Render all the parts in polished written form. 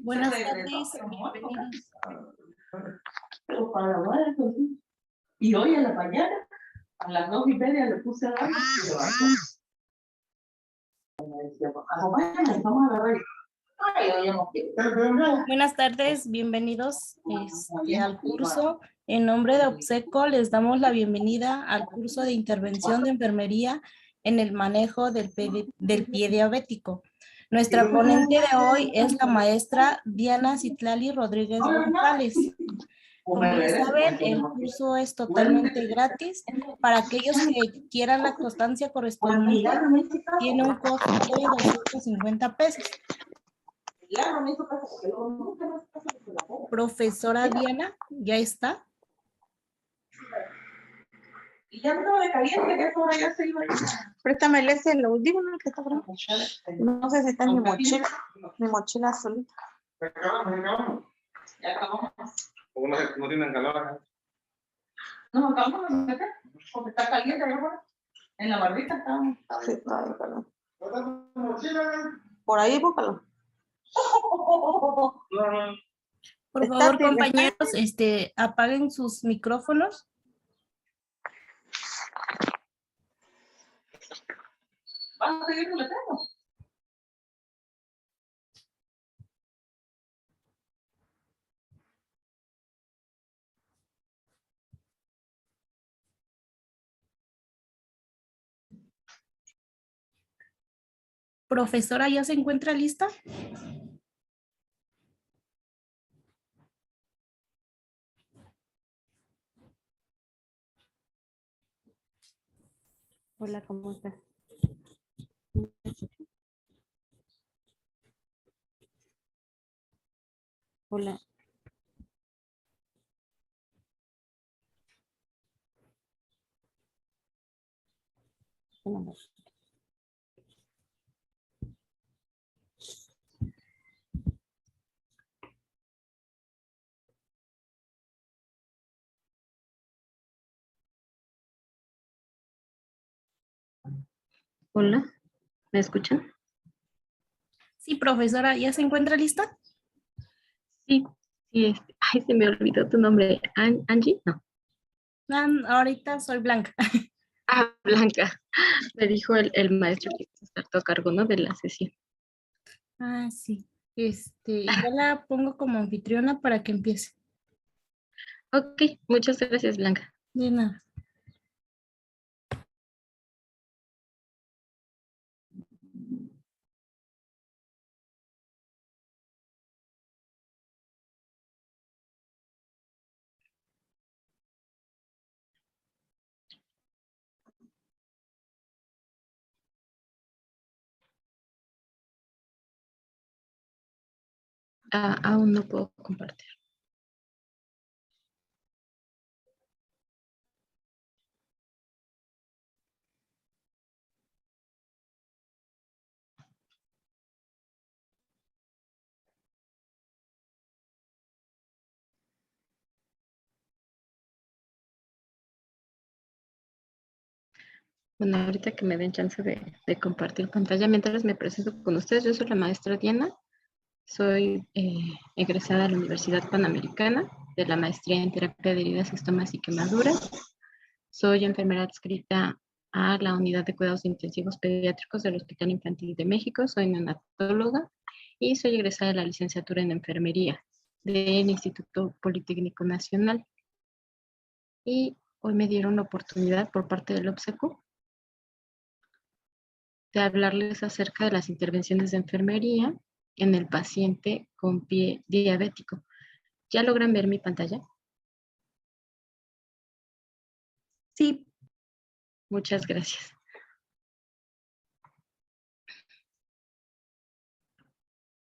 Buenas tardes, bienvenidos. Pero para la madre, pues, y hoy en la mañana, a las 2:30 le puse a dar y levantó. Me decía, acompáñame, vamos a agarrar. Ay, oye, no quiero. Buenas tardes, bienvenidos al curso. En nombre de OBSECO les damos la bienvenida al curso de intervención de enfermería en el manejo del pie diabético. Nuestra ponente de hoy es la maestra Diana Citlali Rodríguez González. Como ya saben, el curso es totalmente gratis. Para aquellos que quieran la constancia correspondiente, tiene un costo de 250 pesos. Profesora Diana, ¿ya está? Y ya me de caliente, que eso ahora ya se iba a ir. Préstame el audífono que está por ahí. No sé si está en mi mochila azul. Ya acabamos. No tienen calor acá. No, acabamos de meter, porque está caliente allá afuera. En la barbita estábamos. Sí, está bien, calor. Por ahí, búscalo. Por favor, compañeros, apaguen sus micrófonos. ¿Vas a seguir metiendo? Profesora, ¿ya se encuentra lista? Hola, ¿cómo estás? Hola. Hola, ¿me escuchan? Sí, profesora, ¿ya se encuentra lista? Sí, sí, ay, se me olvidó tu nombre. ¿Angie? No. Ahorita soy Blanca. Ah, Blanca. Me dijo el maestro que está a cargo, ¿no? De la sesión. Ah, sí. Ya la pongo como anfitriona para que empiece. Ok, muchas gracias, Blanca. De nada. Aún no puedo compartir. Bueno, ahorita que me den chance de compartir pantalla, mientras me presento con ustedes, yo soy la maestra Diana, soy egresada de la Universidad Panamericana, de la maestría en terapia de heridas, estomas y quemaduras. Soy enfermera adscrita a la unidad de cuidados intensivos pediátricos del Hospital Infantil de México, soy neonatóloga y soy egresada de la licenciatura en enfermería del Instituto Politécnico Nacional. Y hoy me dieron la oportunidad por parte del OBSECO de hablarles acerca de las intervenciones de enfermería en el paciente con pie diabético. ¿Ya logran ver mi pantalla? Sí. Muchas gracias.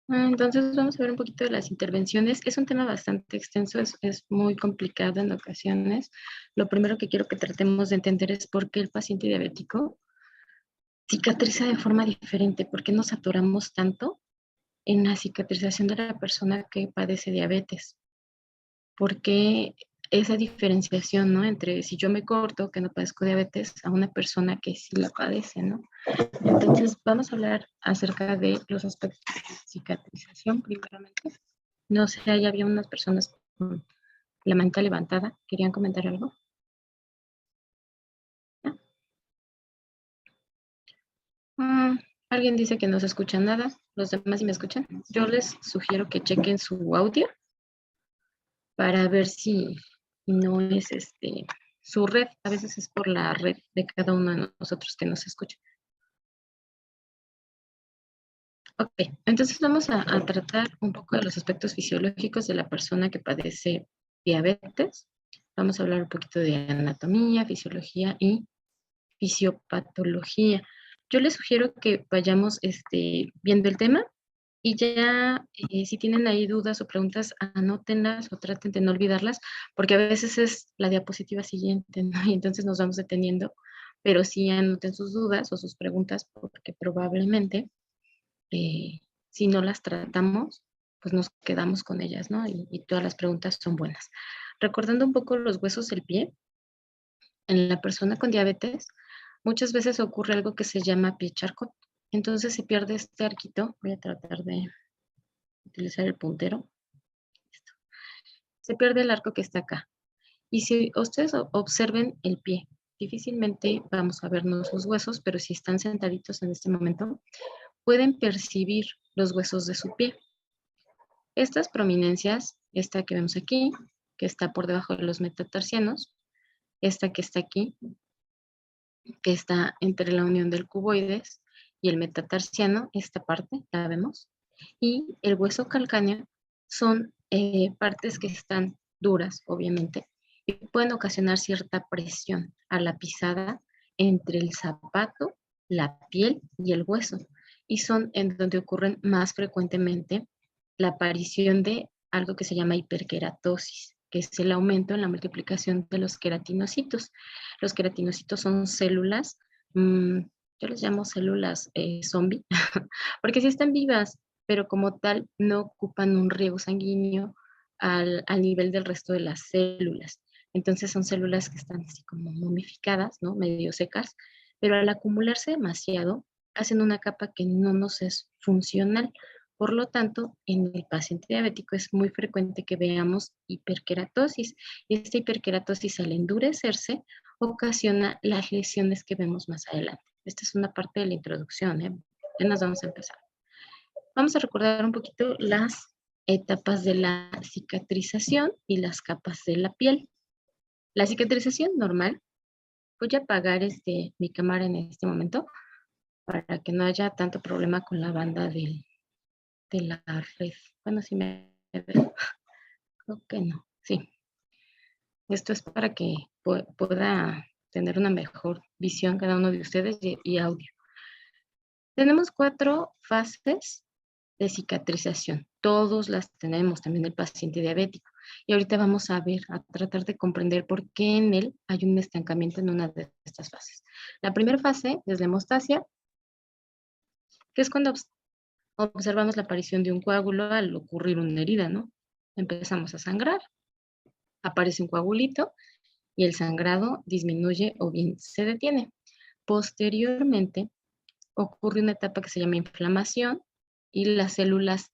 Entonces vamos a ver un poquito de las intervenciones. Es un tema bastante extenso, es muy complicado en ocasiones. Lo primero que quiero que tratemos de entender es por qué el paciente diabético cicatriza de forma diferente, por qué nos atoramos tanto en la cicatrización de la persona que padece diabetes, por qué esa diferenciación, ¿no? Entre si yo me corto, que no padezco diabetes, a una persona que sí la padece, ¿no? Entonces, vamos a hablar acerca de los aspectos de cicatrización, primeramente. No sé, ahí había unas personas con la manta levantada. ¿Querían comentar algo? ¿No? Alguien dice que no se escucha nada. ¿Los demás sí me escuchan? Yo les sugiero que chequen su audio para ver si no es su red. A veces es por la red de cada uno de nosotros que nos escucha. Ok, entonces vamos a tratar un poco de los aspectos fisiológicos de la persona que padece diabetes. Vamos a hablar un poquito de anatomía, fisiología y fisiopatología. Yo les sugiero que vayamos viendo el tema y ya si tienen ahí dudas o preguntas, anótenlas o traten de no olvidarlas, porque a veces es la diapositiva siguiente, ¿no? Y entonces nos vamos deteniendo, pero sí anoten sus dudas o sus preguntas, porque probablemente si no las tratamos, pues nos quedamos con ellas, ¿no? Y todas las preguntas son buenas. Recordando un poco los huesos del pie, en la persona con diabetes, muchas veces ocurre algo que se llama pie charcot. Entonces se pierde este arquito. Voy a tratar de utilizar el puntero. Listo. Se pierde el arco que está acá. Y si ustedes observen el pie, difícilmente vamos a ver los huesos, pero si están sentaditos en este momento, pueden percibir los huesos de su pie. Estas prominencias, esta que vemos aquí, que está por debajo de los metatarsianos, esta que está aquí, que está entre la unión del cuboides y el metatarsiano, esta parte, la vemos, y el hueso calcáneo son partes que están duras, obviamente, y pueden ocasionar cierta presión a la pisada entre el zapato, la piel y el hueso, y son en donde ocurren más frecuentemente la aparición de algo que se llama hiperkeratosis, que es el aumento en la multiplicación de los queratinocitos. Los queratinocitos son células, yo les llamo células zombie, porque sí están vivas, pero como tal no ocupan un riego sanguíneo al nivel del resto de las células. Entonces son células que están así como momificadas, ¿no? Medio secas, pero al acumularse demasiado, hacen una capa que no nos es funcional. Por lo tanto, en el paciente diabético es muy frecuente que veamos hiperkeratosis. Y esta hiperkeratosis, al endurecerse, ocasiona las lesiones que vemos más adelante. Esta es una parte de la introducción, ¿eh? Apenas vamos a empezar. Vamos a recordar un poquito las etapas de la cicatrización y las capas de la piel. La cicatrización normal, voy a apagar mi cámara en este momento para que no haya tanto problema con la banda de la red. Bueno, si me ven, creo que no, sí. Esto es para que pueda tener una mejor visión cada uno de ustedes y audio. Tenemos 4 fases de cicatrización. Todos las tenemos, también el paciente diabético. Y ahorita vamos a ver, a tratar de comprender por qué en él hay un estancamiento en una de estas fases. La primera fase es la hemostasia, que es cuando observamos la aparición de un coágulo al ocurrir una herida, ¿no? Empezamos a sangrar, aparece un coagulito y el sangrado disminuye o bien se detiene. Posteriormente, ocurre una etapa que se llama inflamación y las células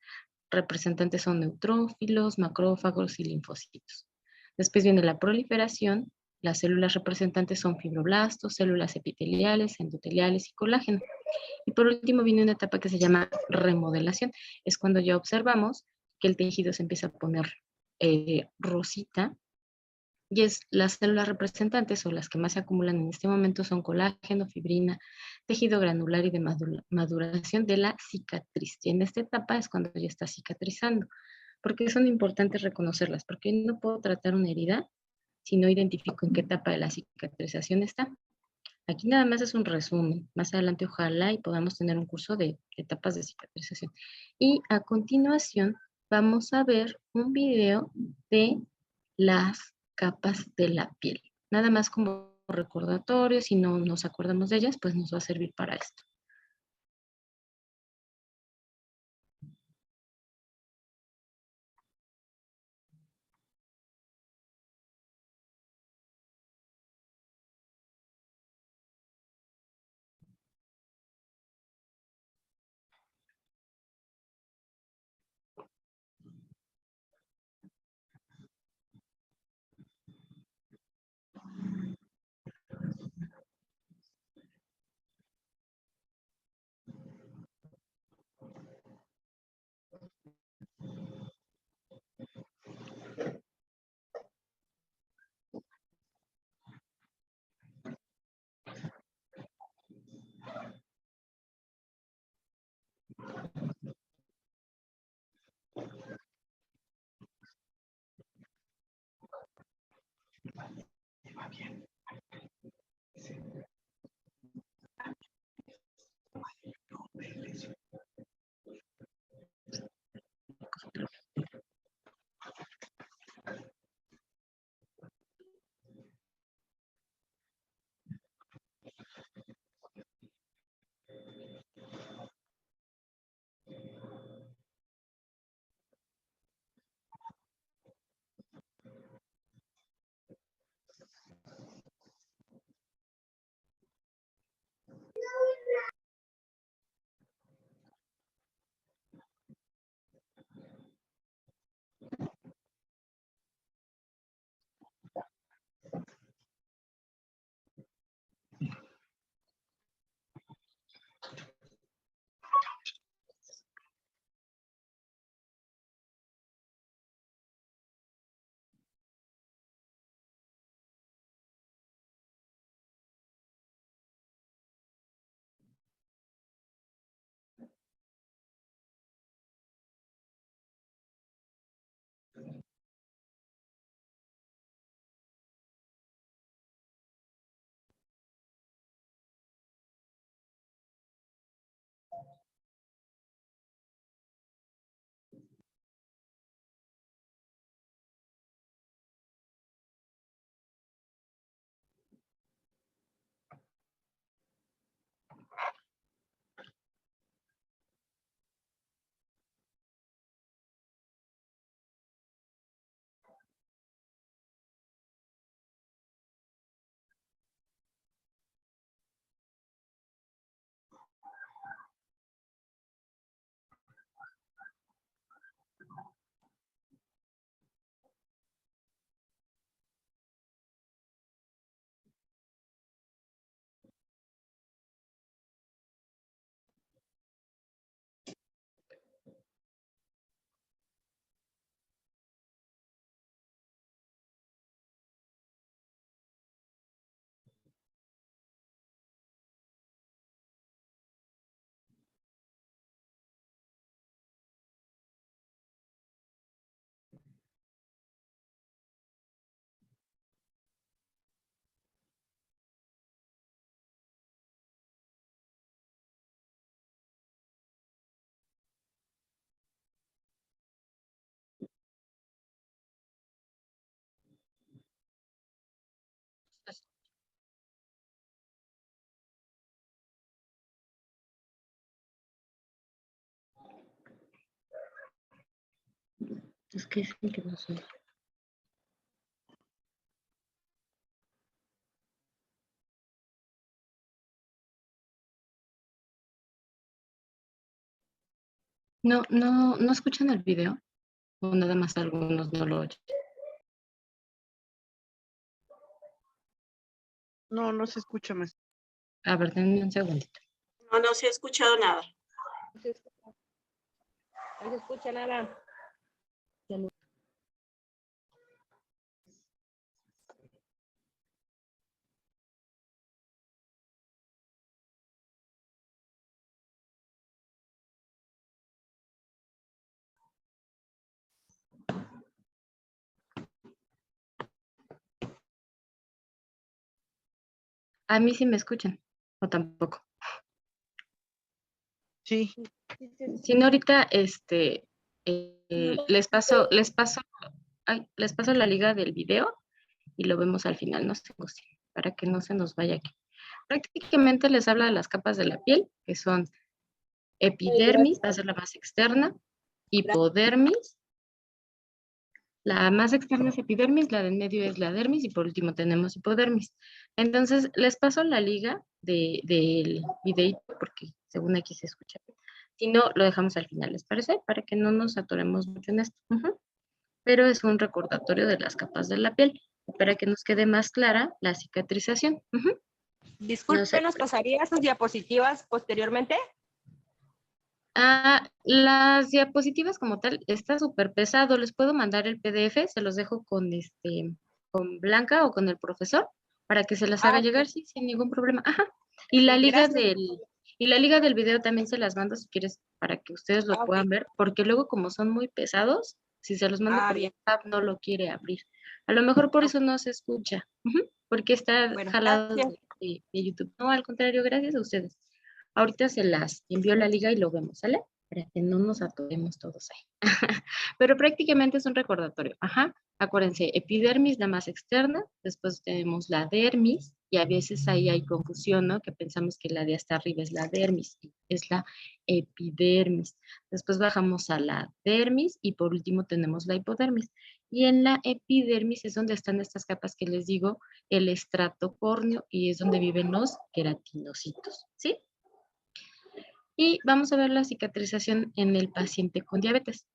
representantes son neutrófilos, macrófagos y linfocitos. Después viene la proliferación, las células representantes son fibroblastos, células epiteliales, endoteliales y colágeno. Y por último viene una etapa que se llama remodelación. Es cuando ya observamos que el tejido se empieza a poner rosita, y las células representantes o las que más se acumulan en este momento son colágeno, fibrina, tejido granular y de maduración de la cicatriz. Y en esta etapa es cuando ya está cicatrizando. ¿Por qué son importantes reconocerlas? Porque no puedo tratar una herida si no identifico en qué etapa de la cicatrización está. Aquí nada más es un resumen. Más adelante ojalá y podamos tener un curso de etapas de cicatrización. Y a continuación vamos a ver un video de las capas de la piel. Nada más como recordatorio, si no nos acordamos de ellas, pues nos va a servir para esto. Es que dicen que no soy. No escuchan el video o nada más algunos no lo oyen. No, no se escucha más. A ver, denme un segundito. No se ha escuchado nada. No se escucha nada. A mí sí me escuchan o tampoco. Sí, Si no, ahorita les paso la liga del video y lo vemos al final, no se angustien, para que no se nos vaya aquí. Prácticamente les habla de las capas de la piel, que son epidermis, va a ser la más externa, hipodermis, la más externa es epidermis, la del medio es la dermis y por último tenemos hipodermis. Entonces, les paso la liga del videito porque según aquí se escucha. Si no, lo dejamos al final, ¿les parece? Para que no nos atoremos mucho en esto. Pero es un recordatorio de las capas de la piel, para que nos quede más clara la cicatrización. Disculpe, No sé. ¿nos pasaría sus diapositivas posteriormente? Las diapositivas como tal, está súper pesado. Les puedo mandar el PDF, se los dejo con Blanca o con el profesor para que se las haga llegar, sí, sin ningún problema. Ajá. Y la liga Gracias. y la liga del video también se las mando si quieres para que ustedes lo puedan ver, porque luego como son muy pesados, si se los mando por bien. WhatsApp no lo quiere abrir. A lo mejor por eso no se escucha, porque está Bueno, jalado gracias. de YouTube. No, al contrario, gracias a ustedes. Ahorita se las envió la liga y lo vemos, ¿sale? Para que no nos atoremos todos ahí. Pero prácticamente es un recordatorio. Ajá. Acuérdense, epidermis, la más externa, después tenemos la dermis, y a veces ahí hay confusión, ¿no? Que pensamos que la de hasta arriba es la dermis, es la epidermis. Después bajamos a la dermis y por último tenemos la hipodermis. Y en la epidermis es donde están estas capas que les digo, el estrato córneo, y es donde viven los queratinocitos, ¿sí? Y vamos a ver la cicatrización en el paciente con diabetes.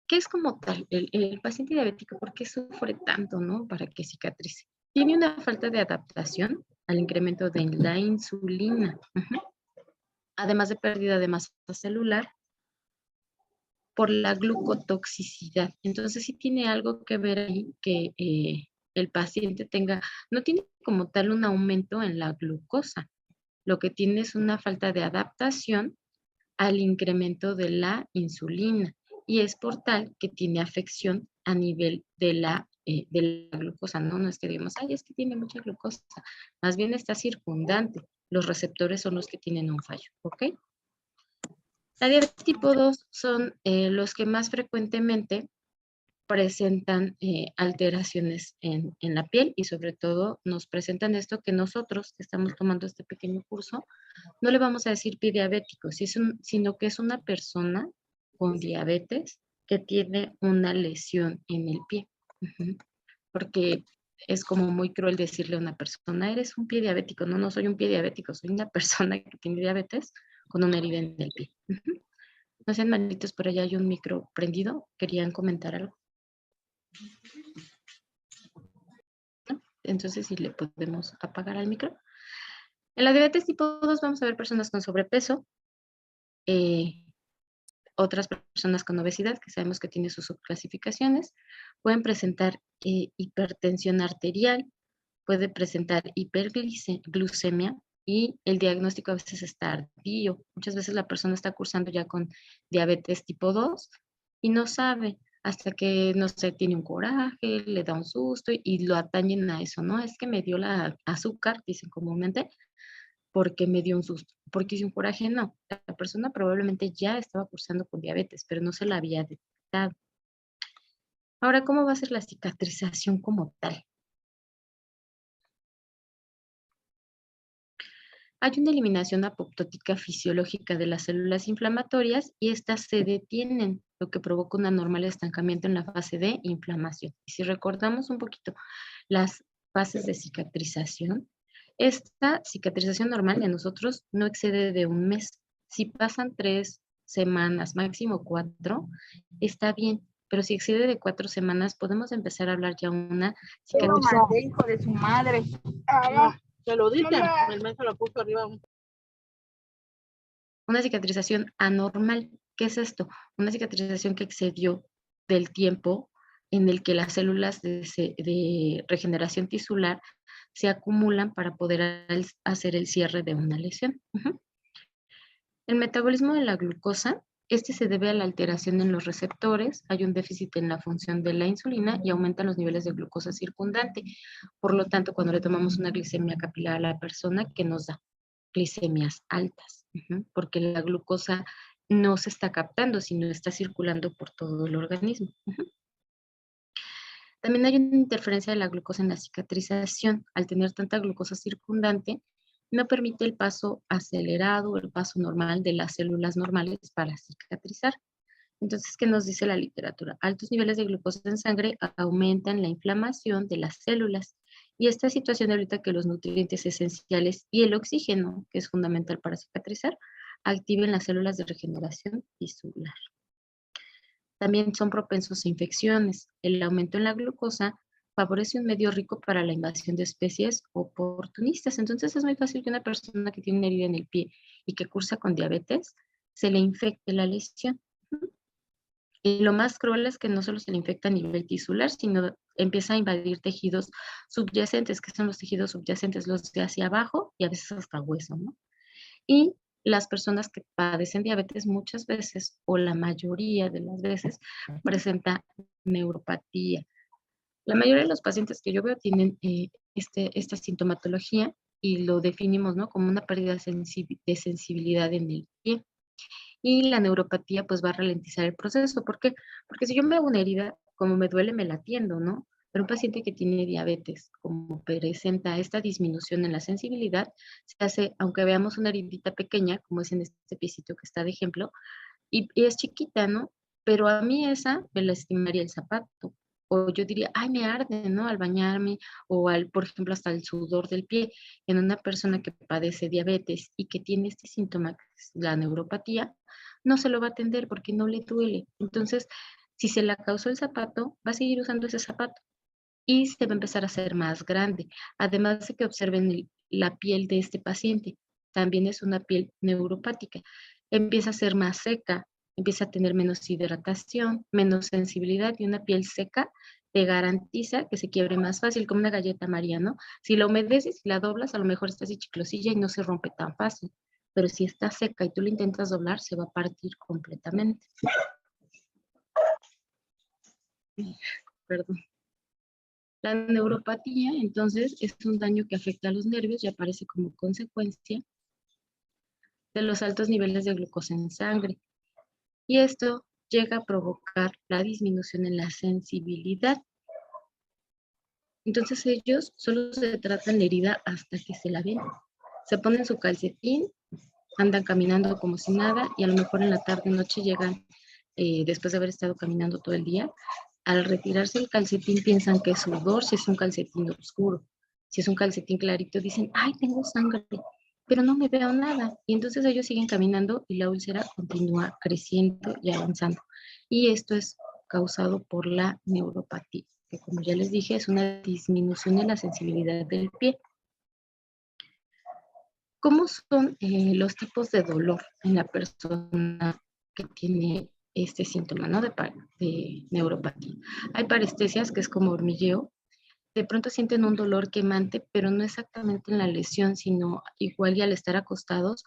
¿Qué es como tal el paciente diabético? ¿Por qué sufre tanto, no? Para que cicatrice. Tiene una falta de adaptación al incremento de la insulina, además de pérdida de masa celular por la glucotoxicidad. Entonces sí tiene algo que ver ahí que el paciente no tiene como tal un aumento en la glucosa. Lo que tiene es una falta de adaptación al incremento de la insulina y es por tal que tiene afección a nivel de la glucosa. No es que digamos, ay, es que tiene mucha glucosa, más bien está circundante. Los receptores son los que tienen un fallo, ¿ok? La diabetes tipo 2 son los que más frecuentemente presentan alteraciones en la piel y sobre todo nos presentan esto que nosotros que estamos tomando este pequeño curso no le vamos a decir pie diabético, sino que es una persona con diabetes que tiene una lesión en el pie. Porque es como muy cruel decirle a una persona, eres un pie diabético. No, no soy un pie diabético, soy una persona que tiene diabetes con una herida en el pie. No sean malitos, por allá hay un micro prendido. ¿Querían comentar algo? ¿No? Entonces, si le podemos apagar al micro. En la diabetes tipo 2 vamos a ver personas con sobrepeso, otras personas con obesidad, que sabemos que tiene sus subclasificaciones, pueden presentar hipertensión arterial, puede presentar hiperglucemia y el diagnóstico a veces está tardío. Muchas veces la persona está cursando ya con diabetes tipo 2 y no sabe hasta que, no sé, tiene un coraje, le da un susto y lo atañen a eso, ¿no? Es que me dio la azúcar, dicen comúnmente, porque me dio un susto, porque hice un coraje, no. La persona probablemente ya estaba cursando con diabetes, pero no se la había detectado. Ahora, ¿cómo va a ser la cicatrización como tal? Hay una eliminación apoptótica fisiológica de las células inflamatorias y estas se detienen lo que provoca un anormal estancamiento en la fase de inflamación. Y si recordamos un poquito las fases de cicatrización, esta cicatrización normal de nosotros no excede de un mes. Si pasan 3 semanas, máximo 4, está bien. Pero si excede de 4 semanas, podemos empezar a hablar ya una cicatrización. Hijo de su madre. Se lo dicen, el mes se lo puso arriba. Una cicatrización anormal. ¿Qué es esto? Una cicatrización que excedió del tiempo en el que las células de regeneración tisular se acumulan para poder hacer el cierre de una lesión. El metabolismo de la glucosa, este se debe a la alteración en los receptores, hay un déficit en la función de la insulina y aumentan los niveles de glucosa circundante. Por lo tanto, cuando le tomamos una glicemia capilar a la persona, ¿qué nos da? Glicemias altas, porque la glucosa no se está captando, sino está circulando por todo el organismo. También hay una interferencia de la glucosa en la cicatrización. Al tener tanta glucosa circundante, no permite el paso acelerado, el paso normal de las células normales para cicatrizar. Entonces, ¿qué nos dice la literatura? Altos niveles de glucosa en sangre aumentan la inflamación de las células. Y esta situación ahorita que los nutrientes esenciales y el oxígeno, que es fundamental para cicatrizar, activen las células de regeneración tisular. También son propensos a infecciones. El aumento en la glucosa favorece un medio rico para la invasión de especies oportunistas. Entonces es muy fácil que una persona que tiene una herida en el pie y que cursa con diabetes, se le infecte la lesión. Y lo más cruel es que no solo se le infecta a nivel tisular, sino empieza a invadir tejidos subyacentes, que son los tejidos subyacentes, los de hacia abajo y a veces hasta hueso, ¿no? Y las personas que padecen diabetes muchas veces, o la mayoría de las veces, presenta neuropatía. La mayoría de los pacientes que yo veo tienen esta sintomatología y lo definimos, ¿no?, como una pérdida de sensibilidad en el pie. Y la neuropatía pues va a ralentizar el proceso. ¿Por qué? Porque si yo me hago una herida, como me duele, me la atiendo, ¿no? Pero un paciente que tiene diabetes, como presenta esta disminución en la sensibilidad, se hace, aunque veamos una heridita pequeña, como es en este piecito que está de ejemplo, y es chiquita, ¿no? Pero a mí esa me lastimaría el zapato. O yo diría, ay, me arde, ¿no? Al bañarme, o por ejemplo, hasta el sudor del pie. En una persona que padece diabetes y que tiene este síntoma, la neuropatía, no se lo va a atender porque no le duele. Entonces, si se la causó el zapato, va a seguir usando ese zapato y se va a empezar a hacer más grande. Además de que observen la piel de este paciente, también es una piel neuropática. Empieza a ser más seca, empieza a tener menos hidratación, menos sensibilidad, y una piel seca te garantiza que se quiebre más fácil, como una galleta María, ¿no? Si la humedeces y la doblas, a lo mejor está así chiclosilla y no se rompe tan fácil. Pero si está seca y tú la intentas doblar, se va a partir completamente. Perdón. La neuropatía, entonces, es un daño que afecta a los nervios y aparece como consecuencia de los altos niveles de glucosa en sangre. Y esto llega a provocar la disminución en la sensibilidad. Entonces ellos solo se tratan la herida hasta que se la ven. Se ponen su calcetín, andan caminando como si nada, y a lo mejor en la tarde noche llegan, después de haber estado caminando todo el día, al retirarse el calcetín piensan que es sudor, si es un calcetín oscuro. Si es un calcetín clarito, dicen, ay, tengo sangre, pero no me veo nada. Y entonces ellos siguen caminando y la úlcera continúa creciendo y avanzando. Y esto es causado por la neuropatía, que como ya les dije, es una disminución de la sensibilidad del pie. ¿Cómo son los tipos de dolor en la persona que tiene este síntoma, ¿no?, de neuropatía? Hay parestesias, que es como hormigueo. De pronto sienten un dolor quemante, pero no exactamente en la lesión, sino igual y al estar acostados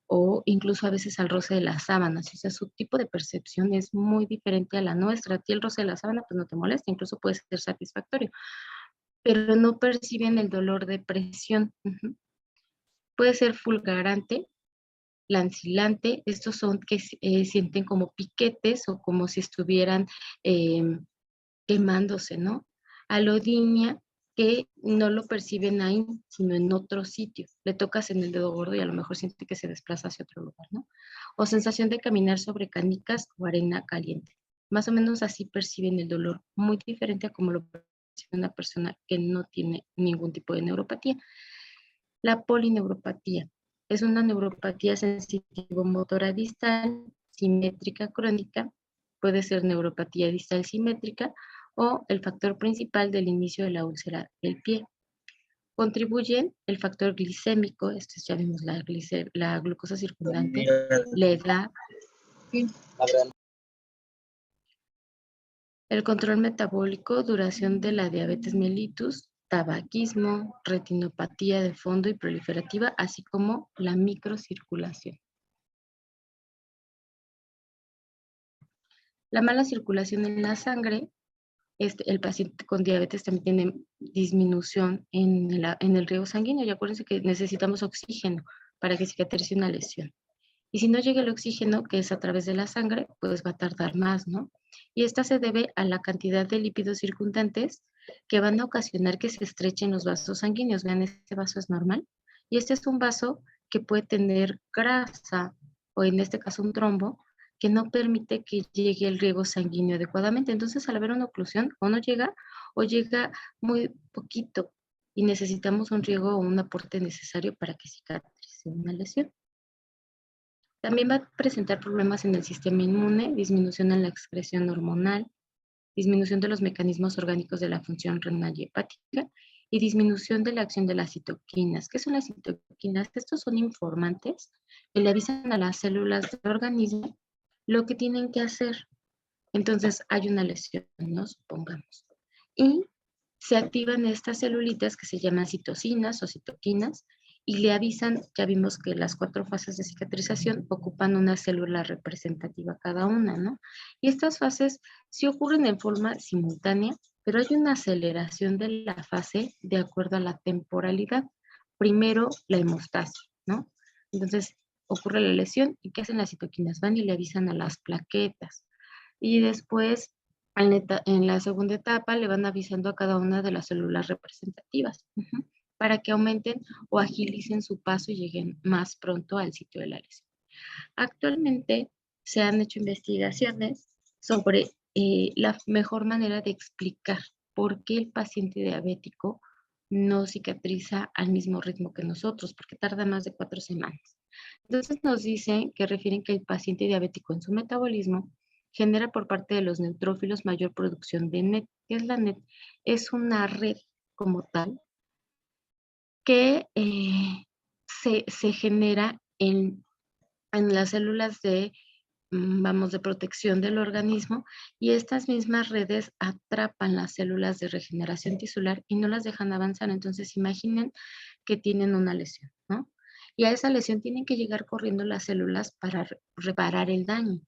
o incluso a veces al roce de las sábanas. O sea, su tipo de percepción es muy diferente a la nuestra. A ti el roce de la sábana pues no te molesta, incluso puede ser satisfactorio, pero no perciben el dolor de presión. Puede ser fulgurante, lancilante. Estos son que sienten como piquetes o como si estuvieran quemándose, ¿no? Alodinia, que no lo perciben ahí, sino en otro sitio. Le tocas en el dedo gordo y a lo mejor siente que se desplaza hacia otro lugar, ¿no? O sensación de caminar sobre canicas o arena caliente. Más o menos así perciben el dolor, muy diferente a como lo percibe una persona que no tiene ningún tipo de neuropatía. La polineuropatía es una neuropatía sensitivo-motora distal, simétrica crónica, puede ser neuropatía distal simétrica o el factor principal del inicio de la úlcera del pie. Contribuyen el factor glicémico, esto ya vimos la glucosa circundante, la edad, el control metabólico, duración de la diabetes mellitus, tabaquismo, retinopatía de fondo y proliferativa, así como la microcirculación. La mala circulación en la sangre, el paciente con diabetes también tiene disminución en el riego sanguíneo. Y acuérdense que necesitamos oxígeno para que cicatrice una lesión. Y si no llega el oxígeno, que es a través de la sangre, pues va a tardar más, ¿no? Y esta se debe a la cantidad de lípidos circundantes que van a ocasionar que se estrechen los vasos sanguíneos. Vean, este vaso es normal. Y este es un vaso que puede tener grasa, o en este caso un trombo, que no permite que llegue el riego sanguíneo adecuadamente. Entonces, al haber una oclusión, o no llega, o llega muy poquito, y necesitamos un riego o un aporte necesario para que cicatrice una lesión. También va a presentar problemas en el sistema inmune, disminución en la excreción hormonal, disminución de los mecanismos orgánicos de la función renal y hepática y disminución de la acción de las citoquinas. ¿Qué son las citoquinas? Estos son informantes que le avisan a las células del organismo lo que tienen que hacer. Entonces hay una lesión, ¿no? Supongamos. Y se activan estas celulitas que se llaman citocinas o citoquinas y le avisan, ya vimos que las 4 fases de cicatrización ocupan una célula representativa cada una, ¿no? Y estas fases sí ocurren en forma simultánea, pero hay una aceleración de la fase de acuerdo a la temporalidad. Primero la hemostasia, ¿no? Entonces ocurre la lesión y ¿qué hacen las citoquinas? Van y le avisan a las plaquetas. Y después, en la segunda etapa, le van avisando a cada una de las células representativas para que aumenten o agilicen su paso y lleguen más pronto al sitio de la lesión. Actualmente se han hecho investigaciones sobre la mejor manera de explicar por qué el paciente diabético no cicatriza al mismo ritmo que nosotros, porque tarda más de 4 semanas. Entonces nos dicen que refieren que el paciente diabético en su metabolismo genera por parte de los neutrófilos mayor producción de NET. ¿Qué es la NET? Es una red como tal que se genera en las células de, de protección del organismo, y estas mismas redes atrapan las células de regeneración tisular y no las dejan avanzar. Entonces imaginen que tienen una lesión, ¿no? Y a esa lesión tienen que llegar corriendo las células para reparar el daño.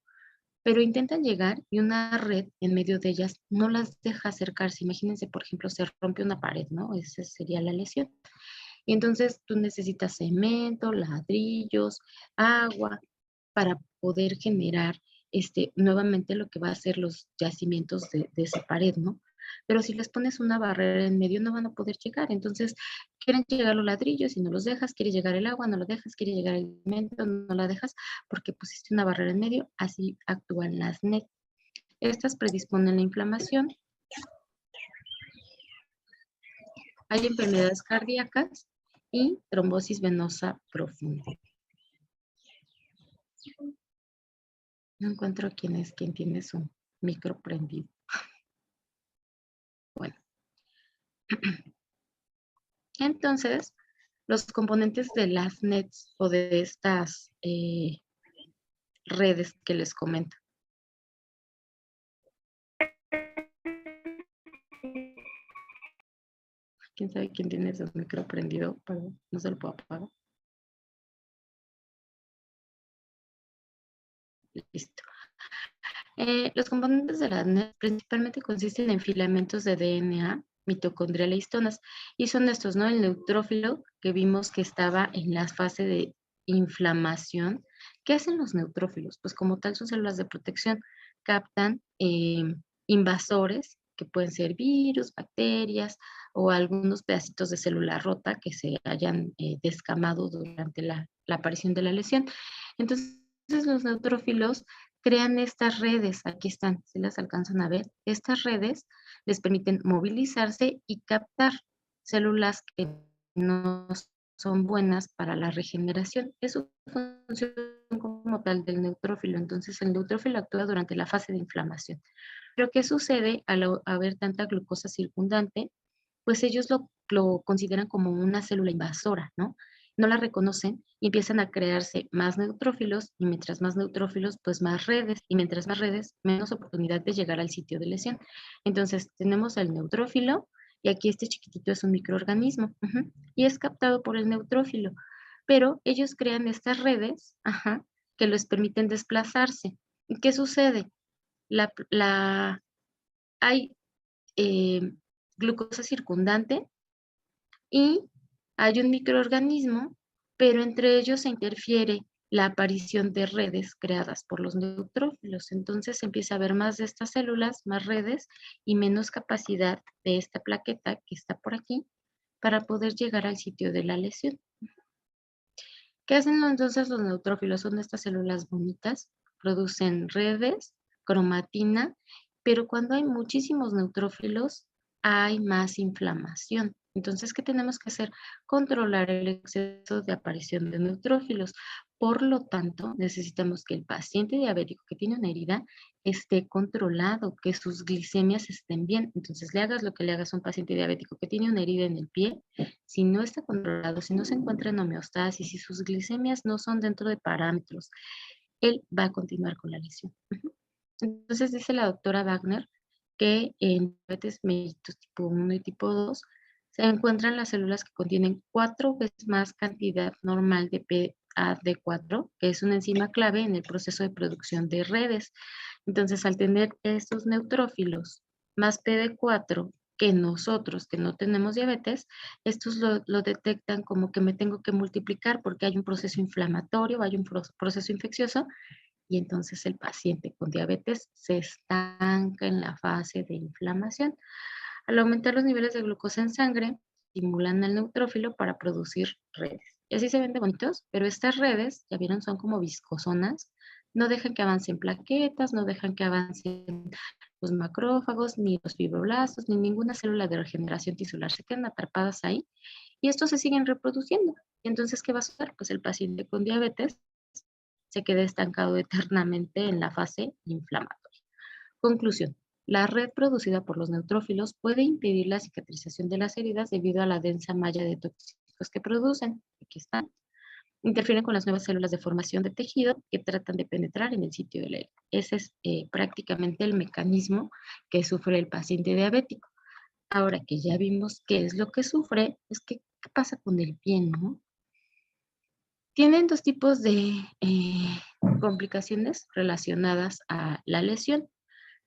Pero intentan llegar y una red en medio de ellas no las deja acercarse. Imagínense, por ejemplo, se rompe una pared, ¿no? Esa sería la lesión. Y entonces tú necesitas cemento, ladrillos, agua, para poder generar nuevamente lo que va a ser los yacimientos de esa pared, ¿no? Pero si les pones una barrera en medio no van a poder llegar. Entonces quieren llegar los ladrillos y no los dejas, quiere llegar el agua, no lo dejas, quiere llegar el cemento, no la dejas porque pusiste una barrera en medio. Así actúan las NET. Estas predisponen la inflamación. Hay enfermedades cardíacas y trombosis venosa profunda. No encuentro quién tiene su micro prendido. Bueno. Entonces, los componentes de las NETs o de estas redes que les comento. ¿Quién sabe quién tiene su micro prendido? Perdón, no se lo puedo apagar. Listo. Los componentes de las NET principalmente consisten en filamentos de DNA, mitocondrial e histonas, y son estos, ¿no? El neutrófilo, que vimos que estaba en la fase de inflamación. ¿Qué hacen los neutrófilos? Pues como tal son células de protección, captan invasores, que pueden ser virus, bacterias, o algunos pedacitos de célula rota que se hayan descamado durante la aparición de la lesión. Entonces, los neutrófilos crean estas redes, aquí están, si las alcanzan a ver, estas redes les permiten movilizarse y captar células que no son buenas para la regeneración. Es su función como tal del neutrófilo. Entonces, el neutrófilo actúa durante la fase de inflamación. Pero, ¿qué sucede al haber tanta glucosa circundante? Pues ellos lo consideran como una célula invasora, ¿no? No la reconocen y empiezan a crearse más neutrófilos, y mientras más neutrófilos, pues más redes, y mientras más redes, menos oportunidad de llegar al sitio de lesión. Entonces, tenemos el neutrófilo, y aquí este chiquitito es un microorganismo, y es captado por el neutrófilo, pero ellos crean estas redes, que les permiten desplazarse. ¿Y qué sucede? Hay glucosa circundante y hay un microorganismo, pero entre ellos se interfiere la aparición de redes creadas por los neutrófilos. Entonces empieza a haber más de estas células, más redes y menos capacidad de esta plaqueta que está por aquí para poder llegar al sitio de la lesión. ¿Qué hacen entonces los neutrófilos? Son estas células bonitas, producen redes, cromatina, pero cuando hay muchísimos neutrófilos hay más inflamación. Entonces, ¿qué tenemos que hacer? Controlar el exceso de aparición de neutrófilos. Por lo tanto, necesitamos que el paciente diabético que tiene una herida esté controlado, que sus glicemias estén bien. Entonces, le hagas lo que le hagas a un paciente diabético que tiene una herida en el pie, si no está controlado, si no se encuentra en homeostasis, si sus glicemias no son dentro de parámetros, él va a continuar con la lesión. Entonces, dice la doctora Wagner que en diabetes mellitus tipo 1 y tipo 2 se encuentran las células que contienen 4 veces más cantidad normal de PAD4, que es una enzima clave en el proceso de producción de redes. Entonces, al tener estos neutrófilos más PD4 que nosotros, que no tenemos diabetes, estos lo detectan como que me tengo que multiplicar porque hay un proceso inflamatorio, hay un proceso infeccioso, y entonces el paciente con diabetes se estanca en la fase de inflamación. Al aumentar los niveles de glucosa en sangre, estimulan al neutrófilo para producir redes. Y así se ven de bonitos, pero estas redes, ya vieron, son como viscosonas, no dejan que avancen plaquetas, no dejan que avancen los macrófagos, ni los fibroblastos, ni ninguna célula de regeneración tisular. Se quedan atrapadas ahí y estos se siguen reproduciendo. Y entonces, ¿qué va a suceder? Pues el paciente con diabetes se queda estancado eternamente en la fase inflamatoria. Conclusión. La red producida por los neutrófilos puede impedir la cicatrización de las heridas debido a la densa malla de tóxicos que producen. Aquí están. Interfieren con las nuevas células de formación de tejido que tratan de penetrar en el sitio de la herida. Ese es prácticamente el mecanismo que sufre el paciente diabético. Ahora que ya vimos qué es lo que sufre, es que, ¿qué pasa con el pie, no? Tienen dos tipos de complicaciones relacionadas a la lesión.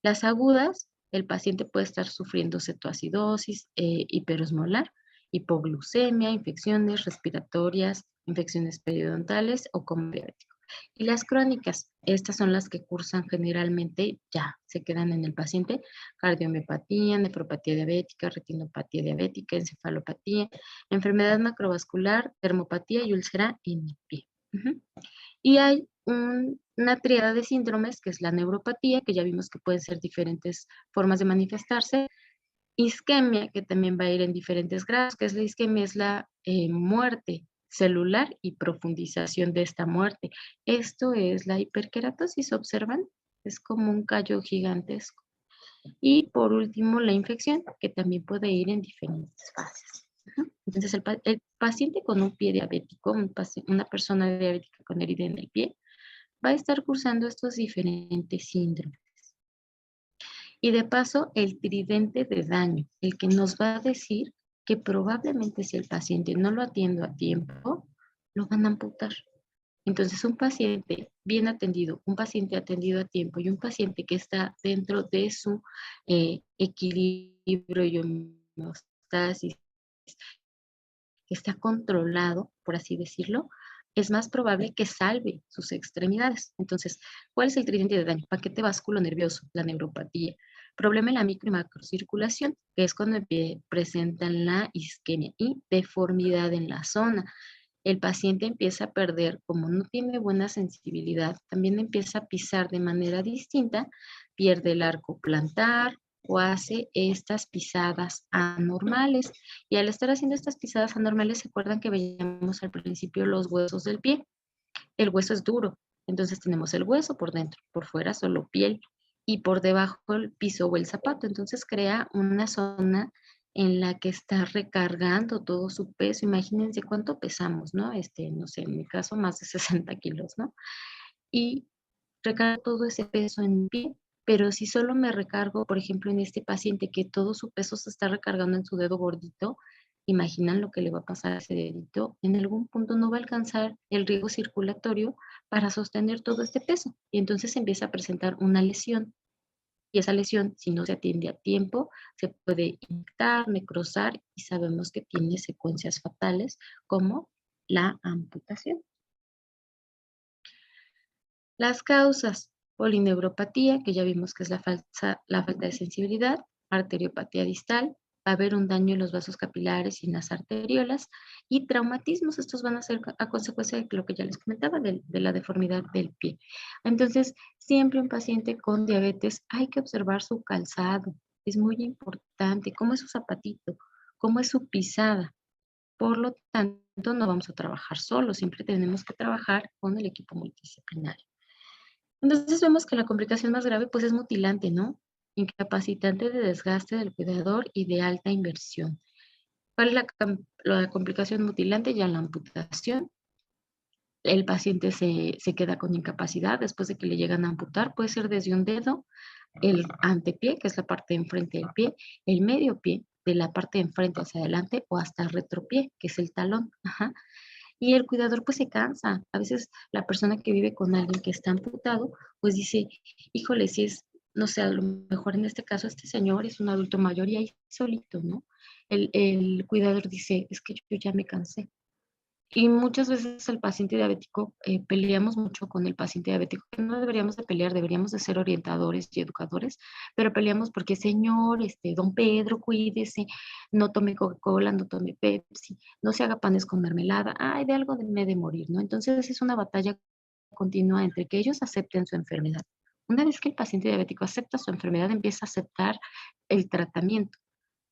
Las agudas, el paciente puede estar sufriendo cetoacidosis, hiperosmolar, hipoglucemia, infecciones respiratorias, infecciones periodontales o como diabético. Y las crónicas, estas son las que cursan generalmente, ya se quedan en el paciente: cardiomiopatía, nefropatía diabética, retinopatía diabética, encefalopatía, enfermedad macrovascular, dermopatía y úlcera en el pie. Y hay una tríada de síndromes, que es la neuropatía, que ya vimos que pueden ser diferentes formas de manifestarse. Isquemia, que también va a ir en diferentes grados, que es la isquemia, es la muerte celular y profundización de esta muerte. Esto es la hiperkeratosis, ¿observan? Es como un callo gigantesco. Y por último, la infección, que también puede ir en diferentes fases. Entonces, el paciente con un pie diabético, una persona diabética con herida en el pie, va a estar cursando estos diferentes síndromes. Y de paso, el tridente de daño, el que nos va a decir que probablemente si el paciente no lo atiendo a tiempo, lo van a amputar. Entonces, un paciente bien atendido, un paciente atendido a tiempo y un paciente que está dentro de su equilibrio y homeostasis, que está controlado, por así decirlo, es más probable que salve sus extremidades. Entonces, ¿cuál es el tridente de daño? Paquete vasculonervioso, la neuropatía, Problema en la micro y macrocirculación, que es cuando presentan la isquemia y deformidad en la zona. El paciente empieza a perder, como no tiene buena sensibilidad, también empieza a pisar de manera distinta, pierde el arco plantar o hace estas pisadas anormales. Y al estar haciendo estas pisadas anormales, ¿se acuerdan que veíamos al principio los huesos del pie? El hueso es duro, entonces tenemos el hueso por dentro, por fuera solo piel y por debajo el piso o el zapato. Entonces crea una zona en la que está recargando todo su peso. Imagínense cuánto pesamos, ¿no? No sé, en mi caso más de 60 kilos, ¿no? Y recargo todo ese peso en mi pie, pero si solo me recargo, por ejemplo, en este paciente que todo su peso se está recargando en su dedo gordito, imaginan lo que le va a pasar a ese dedito. En algún punto no va a alcanzar el riego circulatorio para sostener todo este peso y entonces empieza a presentar una lesión. Y esa lesión, si no se atiende a tiempo, se puede infectar, necrosar y sabemos que tiene secuencias fatales como la amputación. Las causas: polineuropatía, que ya vimos que es la falta de sensibilidad; arteriopatía distal, va a haber un daño en los vasos capilares y en las arteriolas; y traumatismos, estos van a ser a consecuencia de lo que ya les comentaba, de la deformidad del pie. Entonces, siempre un paciente con diabetes hay que observar su calzado, es muy importante, cómo es su zapatito, cómo es su pisada. Por lo tanto, no vamos a trabajar solos, siempre tenemos que trabajar con el equipo multidisciplinario. Entonces vemos que la complicación más grave pues es mutilante, ¿no? Incapacitante de desgaste del cuidador y de alta inversión. ¿Cuál es la complicación mutilante? Ya la amputación. El paciente se queda con incapacidad después de que le llegan a amputar. Puede ser desde un dedo, el antepié, que es la parte de enfrente del pie, el medio pie, de la parte de enfrente hacia adelante, o hasta el retropié, que es el talón. Ajá. Y el cuidador pues se cansa. A veces la persona que vive con alguien que está amputado, pues dice, híjole, si es, no sé, a lo mejor en este caso este señor es un adulto mayor y ahí solito, ¿no? El cuidador dice, es que yo ya me cansé. Y muchas veces el paciente diabético, peleamos mucho con el paciente diabético, que no deberíamos de pelear, deberíamos de ser orientadores y educadores, pero peleamos porque, señor, don Pedro, cuídese, no tome Coca-Cola, no tome Pepsi, no se haga panes con mermelada, ay, de algo me de morir, ¿no? Entonces es una batalla continua entre que ellos acepten su enfermedad. Una vez que el paciente diabético acepta su enfermedad, empieza a aceptar el tratamiento,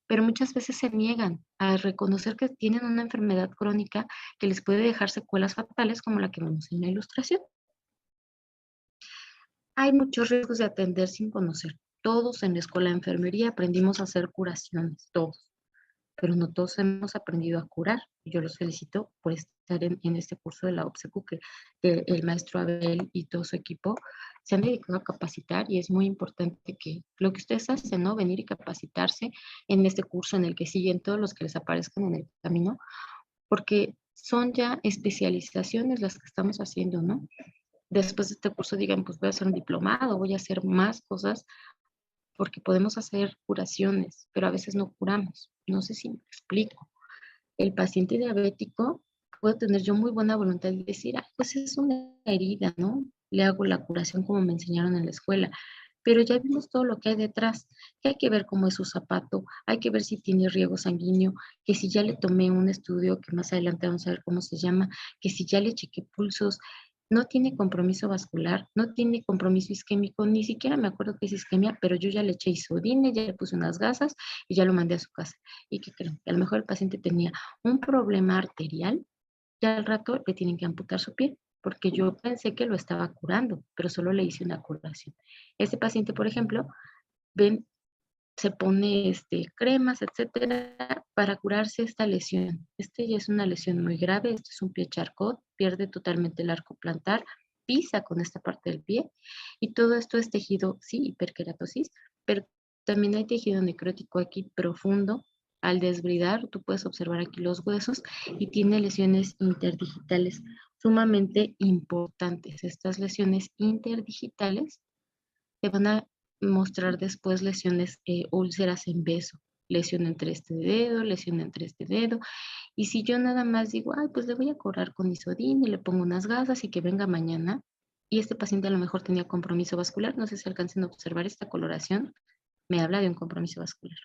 pero muchas veces se niegan a reconocer que tienen una enfermedad crónica que les puede dejar secuelas fatales como la que vemos en la ilustración. Hay muchos riesgos de atender sin conocer. Todos en la escuela de enfermería aprendimos a hacer curaciones, todos, pero no todos hemos aprendido a curar. Yo los felicito por estar en este curso de la OBSECU, que el maestro Abel y todo su equipo se han dedicado a capacitar, y es muy importante que lo que ustedes hacen, ¿no? Venir y capacitarse en este curso, en el que siguen todos los que les aparezcan en el camino, porque son ya especializaciones las que estamos haciendo, ¿no? Después de este curso digan, pues voy a hacer un diplomado, voy a hacer más cosas, porque podemos hacer curaciones, pero a veces no curamos. No sé si me explico. El paciente diabético puede tener yo muy buena voluntad de decir, ah, pues es una herida, ¿no? Le hago la curación como me enseñaron en la escuela, pero ya vimos todo lo que hay detrás, que hay que ver cómo es su zapato, hay que ver si tiene riego sanguíneo, que si ya le tomé un estudio, que más adelante vamos a ver cómo se llama, que si ya le chequé pulsos, no tiene compromiso vascular, no tiene compromiso isquémico, ni siquiera me acuerdo qué es isquemia, pero yo ya le eché isodine, ya le puse unas gasas y ya lo mandé a su casa. ¿Y qué creen? Que a lo mejor el paciente tenía un problema arterial, ya al rato le tienen que amputar su pie, porque yo pensé que lo estaba curando, pero solo le hice una curación. Este paciente, por ejemplo, ven, se pone cremas, etcétera, para curarse esta lesión. Ya es una lesión muy grave, este es un pie charcot, pierde totalmente el arco plantar, pisa con esta parte del pie, y todo esto es tejido, sí, hiperkeratosis, pero también hay tejido necrótico aquí profundo. Al desbridar, tú puedes observar aquí los huesos, y tiene lesiones interdigitales sumamente importantes. Estas lesiones interdigitales te van a mostrar después lesiones, úlceras en beso, lesión entre este dedo, lesión entre este dedo. Y si yo nada más digo, ay, pues le voy a curar con isodine, le pongo unas gasas y que venga mañana, y este paciente a lo mejor tenía compromiso vascular, no sé si alcancen a observar esta coloración, me habla de un compromiso vascular.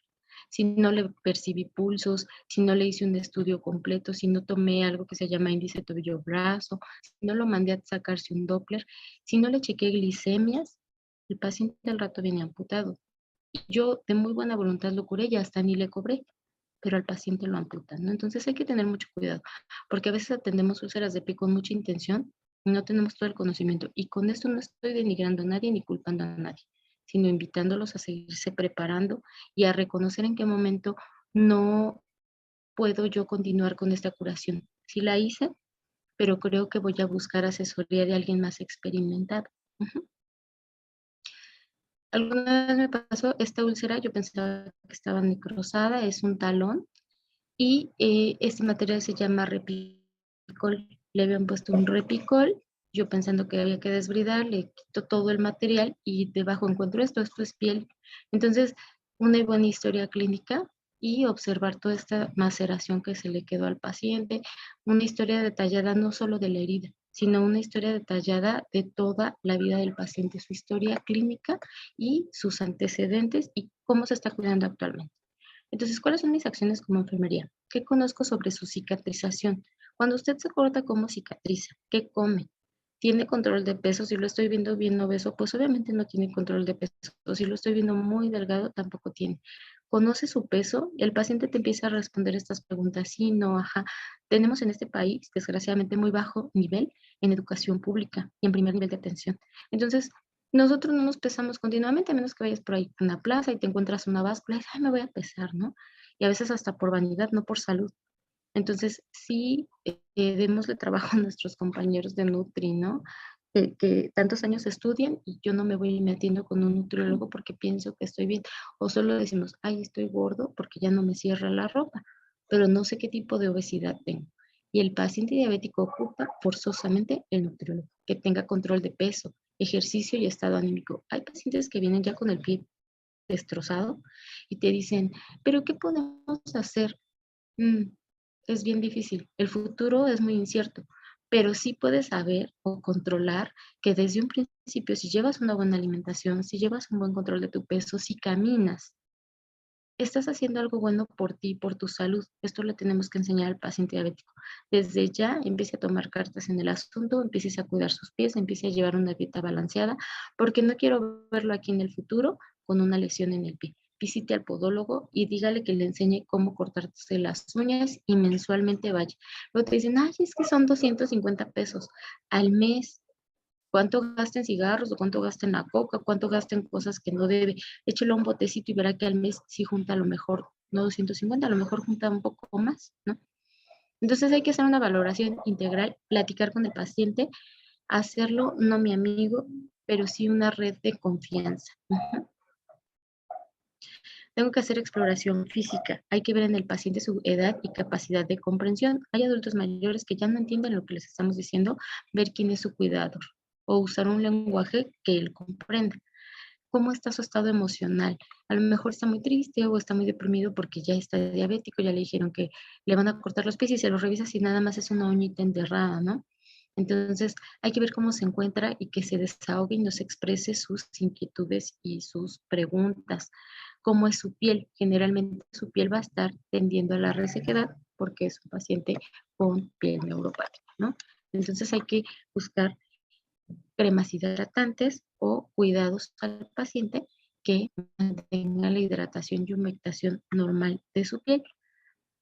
Si no le percibí pulsos, si no le hice un estudio completo, si no tomé algo que se llama índice tobillo-brazo, si no lo mandé a sacarse un Doppler, si no le chequé glicemias, el paciente al rato viene amputado. Y yo de muy buena voluntad lo curé y hasta ni le cobré, pero al paciente lo amputan, ¿no? Entonces hay que tener mucho cuidado, porque a veces atendemos úlceras de pie con mucha intención y no tenemos todo el conocimiento. Y con esto no estoy denigrando a nadie ni culpando a nadie, sino invitándolos a seguirse preparando y a reconocer en qué momento no puedo yo continuar con esta curación. Sí la hice, pero creo que voy a buscar asesoría de alguien más experimentado. Alguna vez me pasó esta úlcera, yo pensaba que estaba necrosada, es un talón, y este material se llama Repicol. Le habían puesto un Repicol, yo pensando que había que desbridar, le quito todo el material y debajo encuentro esto es piel. Entonces, una buena historia clínica y observar toda esta maceración que se le quedó al paciente, una historia detallada no solo de la herida, sino una historia detallada de toda la vida del paciente, su historia clínica y sus antecedentes y cómo se está cuidando actualmente. Entonces, ¿cuáles son mis acciones como enfermería? ¿Qué conozco sobre su cicatrización? Cuando usted se corta, ¿cómo cicatriza? ¿Qué come? ¿Tiene control de peso? Si lo estoy viendo bien obeso, pues obviamente no tiene control de peso. Si lo estoy viendo muy delgado, tampoco tiene. ¿Conoce su peso? El paciente te empieza a responder estas preguntas. Sí, no, ajá. Tenemos en este país, desgraciadamente, muy bajo nivel en educación pública y en primer nivel de atención. Entonces, nosotros no nos pesamos continuamente, a menos que vayas por ahí a una plaza y te encuentras una báscula y dices, ay, me voy a pesar, ¿no? Y a veces hasta por vanidad, no por salud. Entonces, sí, démosle trabajo a nuestros compañeros de Nutri, ¿no? Que tantos años estudian y yo no me voy metiendo con un nutriólogo porque pienso que estoy bien. O solo decimos, ay, estoy gordo porque ya no me cierra la ropa, pero no sé qué tipo de obesidad tengo. Y el paciente diabético ocupa forzosamente el nutriólogo, que tenga control de peso, ejercicio y estado anímico. Hay pacientes que vienen ya con el pie destrozado y te dicen, pero ¿qué podemos hacer? Es bien difícil. El futuro es muy incierto, pero sí puedes saber o controlar que desde un principio, si llevas una buena alimentación, si llevas un buen control de tu peso, si caminas, estás haciendo algo bueno por ti, por tu salud. Esto le tenemos que enseñar al paciente diabético. Desde ya empiece a tomar cartas en el asunto, empiece a cuidar sus pies, empiece a llevar una dieta balanceada, porque no quiero verlo aquí en el futuro con una lesión en el pie. Visite al podólogo y dígale que le enseñe cómo cortarse las uñas y mensualmente vaya. Luego te dicen, ay, es que son 250 pesos al mes. ¿Cuánto gasta en cigarros o cuánto gasta en la coca? ¿Cuánto gasta en cosas que no debe? Échelo a un botecito y verá que al mes sí junta a lo mejor, no 250, a lo mejor junta un poco más, ¿no? Entonces hay que hacer una valoración integral, platicar con el paciente, hacerlo no mi amigo, pero sí una red de confianza. Tengo que hacer exploración física. Hay que ver en el paciente su edad y capacidad de comprensión. Hay adultos mayores que ya no entienden lo que les estamos diciendo, ver quién es su cuidador o usar un lenguaje que él comprenda. ¿Cómo está su estado emocional? A lo mejor está muy triste o está muy deprimido porque ya está diabético, ya le dijeron que le van a cortar los pies y se los revisa si nada más es una uñita enterrada, ¿no? Entonces hay que ver cómo se encuentra y que se desahogue y nos exprese sus inquietudes y sus preguntas. ¿Cómo es su piel? Generalmente su piel va a estar tendiendo a la resequedad porque es un paciente con piel neuropática, ¿no? Entonces hay que buscar cremas hidratantes o cuidados al paciente que mantenga la hidratación y humectación normal de su piel.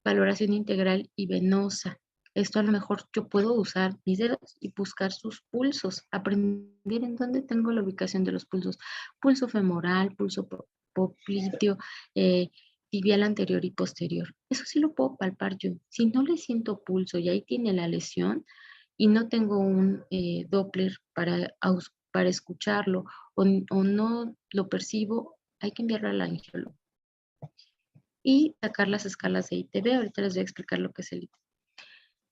Valoración integral y venosa. Esto a lo mejor yo puedo usar mis dedos y buscar sus pulsos, aprender en dónde tengo la ubicación de los pulsos. Pulso femoral, pulso popliteo, tibial anterior y posterior. Eso sí lo puedo palpar yo. Si no le siento pulso y ahí tiene la lesión y no tengo un Doppler para escucharlo o no lo percibo, hay que enviarlo al angiólogo y sacar las escalas de ITB. Ahorita les voy a explicar lo que es el ITB.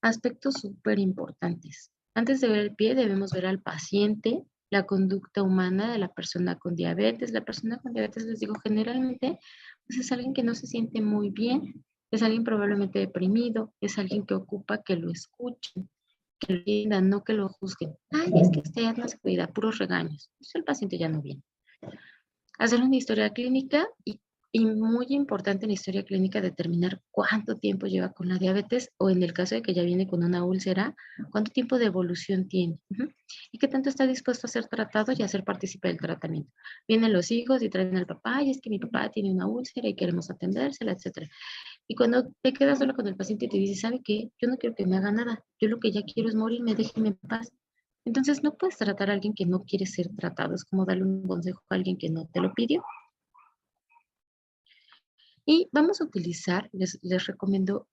Aspectos súper importantes. Antes de ver el pie, debemos ver al paciente, la conducta humana de la persona con diabetes. La persona con diabetes, les digo, generalmente pues es alguien que no se siente muy bien, es alguien probablemente deprimido, es alguien que ocupa que lo escuchen, que lo entiendan, no que lo juzguen. Ay, es que usted no se cuida, puros regaños. Pues el paciente ya no viene. Hacer una historia clínica y muy importante en la historia clínica determinar cuánto tiempo lleva con la diabetes o en el caso de que ya viene con una úlcera, cuánto tiempo de evolución tiene. Y qué tanto está dispuesto a ser tratado y a ser partícipe del tratamiento. Vienen los hijos y traen al papá y es que mi papá tiene una úlcera y queremos atendérsela, etcétera. Y cuando te quedas solo con el paciente y te dice, ¿sabe qué? Yo no quiero que me haga nada. Yo lo que ya quiero es morirme, déjeme en paz. Entonces no puedes tratar a alguien que no quiere ser tratado. Es como darle un consejo a alguien que no te lo pidió. Y vamos a utilizar, les recomiendo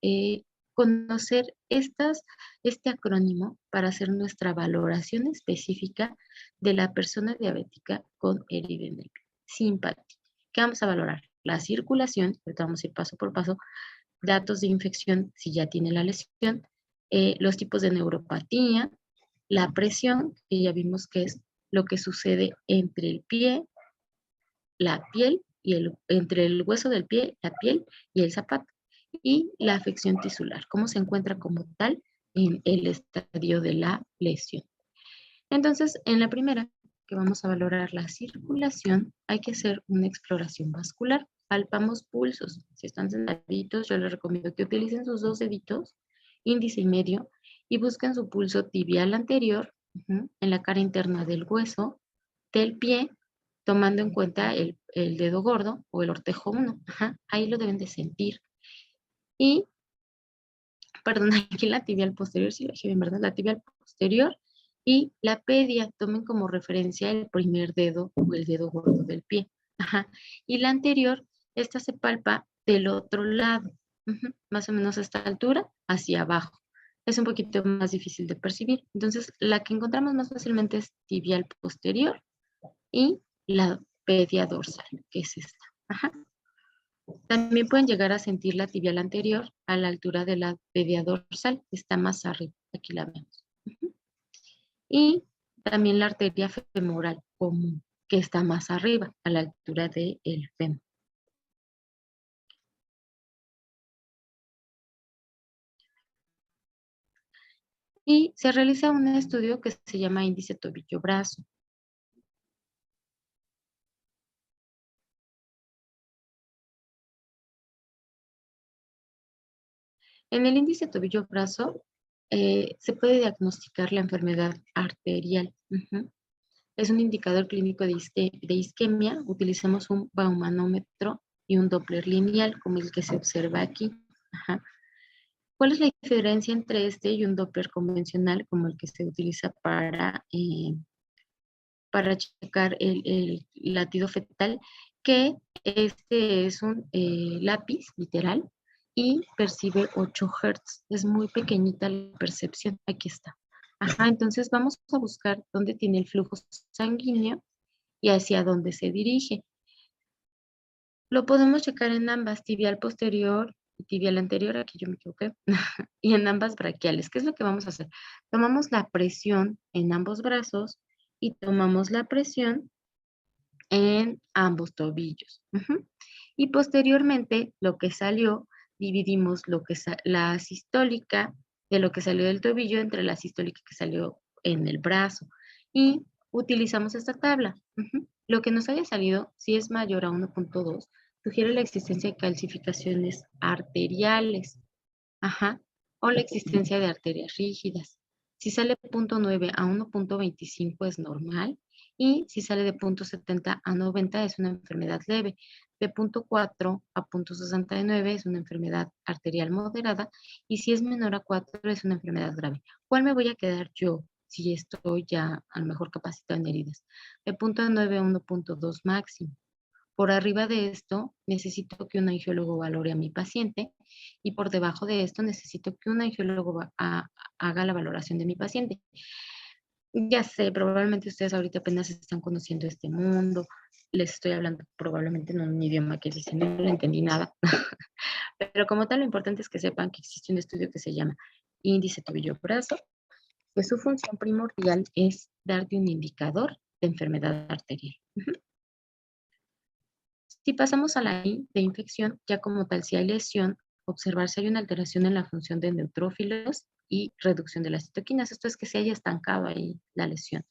conocer este acrónimo para hacer nuestra valoración específica de la persona diabética con eridema. Simpatía. ¿Qué vamos a valorar? La circulación, ahorita vamos a ir paso por paso, datos de infección si ya tiene la lesión, los tipos de neuropatía, la presión, que ya vimos que es lo que sucede entre el pie, la piel y entre el hueso del pie, la piel y el zapato. Y la afección tisular, cómo se encuentra como tal en el estadio de la lesión. Entonces, en la primera, que vamos a valorar la circulación, hay que hacer una exploración vascular. Palpamos pulsos. Si están sentaditos, yo les recomiendo que utilicen sus 2 deditos, índice y medio, y busquen su pulso tibial anterior, en la cara interna del hueso, del pie, tomando en cuenta el dedo gordo o el ortejo 1. Ahí lo deben de sentir. Y, perdón, aquí la tibial posterior, sí la dije bien, ¿verdad? La tibial posterior y la pedia, tomen como referencia el primer dedo o el dedo gordo del pie. Y la anterior, esta se palpa del otro lado, más o menos a esta altura, hacia abajo. Es un poquito más difícil de percibir. Entonces, la que encontramos más fácilmente es tibial posterior y la pedia dorsal, que es esta. También pueden llegar a sentir la tibial anterior a la altura de la pedia dorsal, que está más arriba. Aquí la vemos. Y también la arteria femoral común, que está más arriba, a la altura del fémur. Y se realiza un estudio que se llama índice tobillo-brazo. En el índice tobillo-brazo se puede diagnosticar la enfermedad arterial. Es un indicador clínico de isquemia. Utilizamos un baumanómetro y un Doppler lineal, como el que se observa aquí. ¿Cuál es la diferencia entre este y un Doppler convencional, como el que se utiliza para checar el latido fetal? Que este es un lápiz, literal, y percibe 8 Hz. Es muy pequeñita la percepción. Aquí está. Entonces vamos a buscar dónde tiene el flujo sanguíneo y hacia dónde se dirige. Lo podemos checar en ambas, tibial posterior y tibial anterior, aquí yo me equivoqué, y en ambas braquiales. ¿Qué es lo que vamos a hacer? Tomamos la presión en ambos brazos y tomamos la presión en ambos tobillos. Y posteriormente, lo que salió, dividimos la sistólica de lo que salió del tobillo entre la sistólica que salió en el brazo. Y utilizamos esta tabla. Lo que nos haya salido, si es mayor a 1.2, sugiere la existencia de calcificaciones arteriales. O la existencia de arterias rígidas. Si sale de 0.9 a 1.25 es normal. Y si sale de 0.70 a 90 es una enfermedad leve. De 0.4 a 0.69 es una enfermedad arterial moderada. Y si es menor a 4 es una enfermedad grave. ¿Cuál me voy a quedar yo si estoy ya a lo mejor capacitado en heridas? De 0.9 a 1.2 máximo. Por arriba de esto, necesito que un angiólogo valore a mi paciente y por debajo de esto, necesito que un angiólogo haga la valoración de mi paciente. Ya sé, probablemente ustedes ahorita apenas están conociendo este mundo, les estoy hablando probablemente en un idioma que dicen, no le entendí nada, pero como tal lo importante es que sepan que existe un estudio que se llama índice tobillo-brazo, que su función primordial es darte un indicador de enfermedad arterial. Si pasamos a la I de infección, ya como tal si hay lesión, observar si hay una alteración en la función de neutrófilos y reducción de las citoquinas. Esto es que se haya estancado ahí la lesión.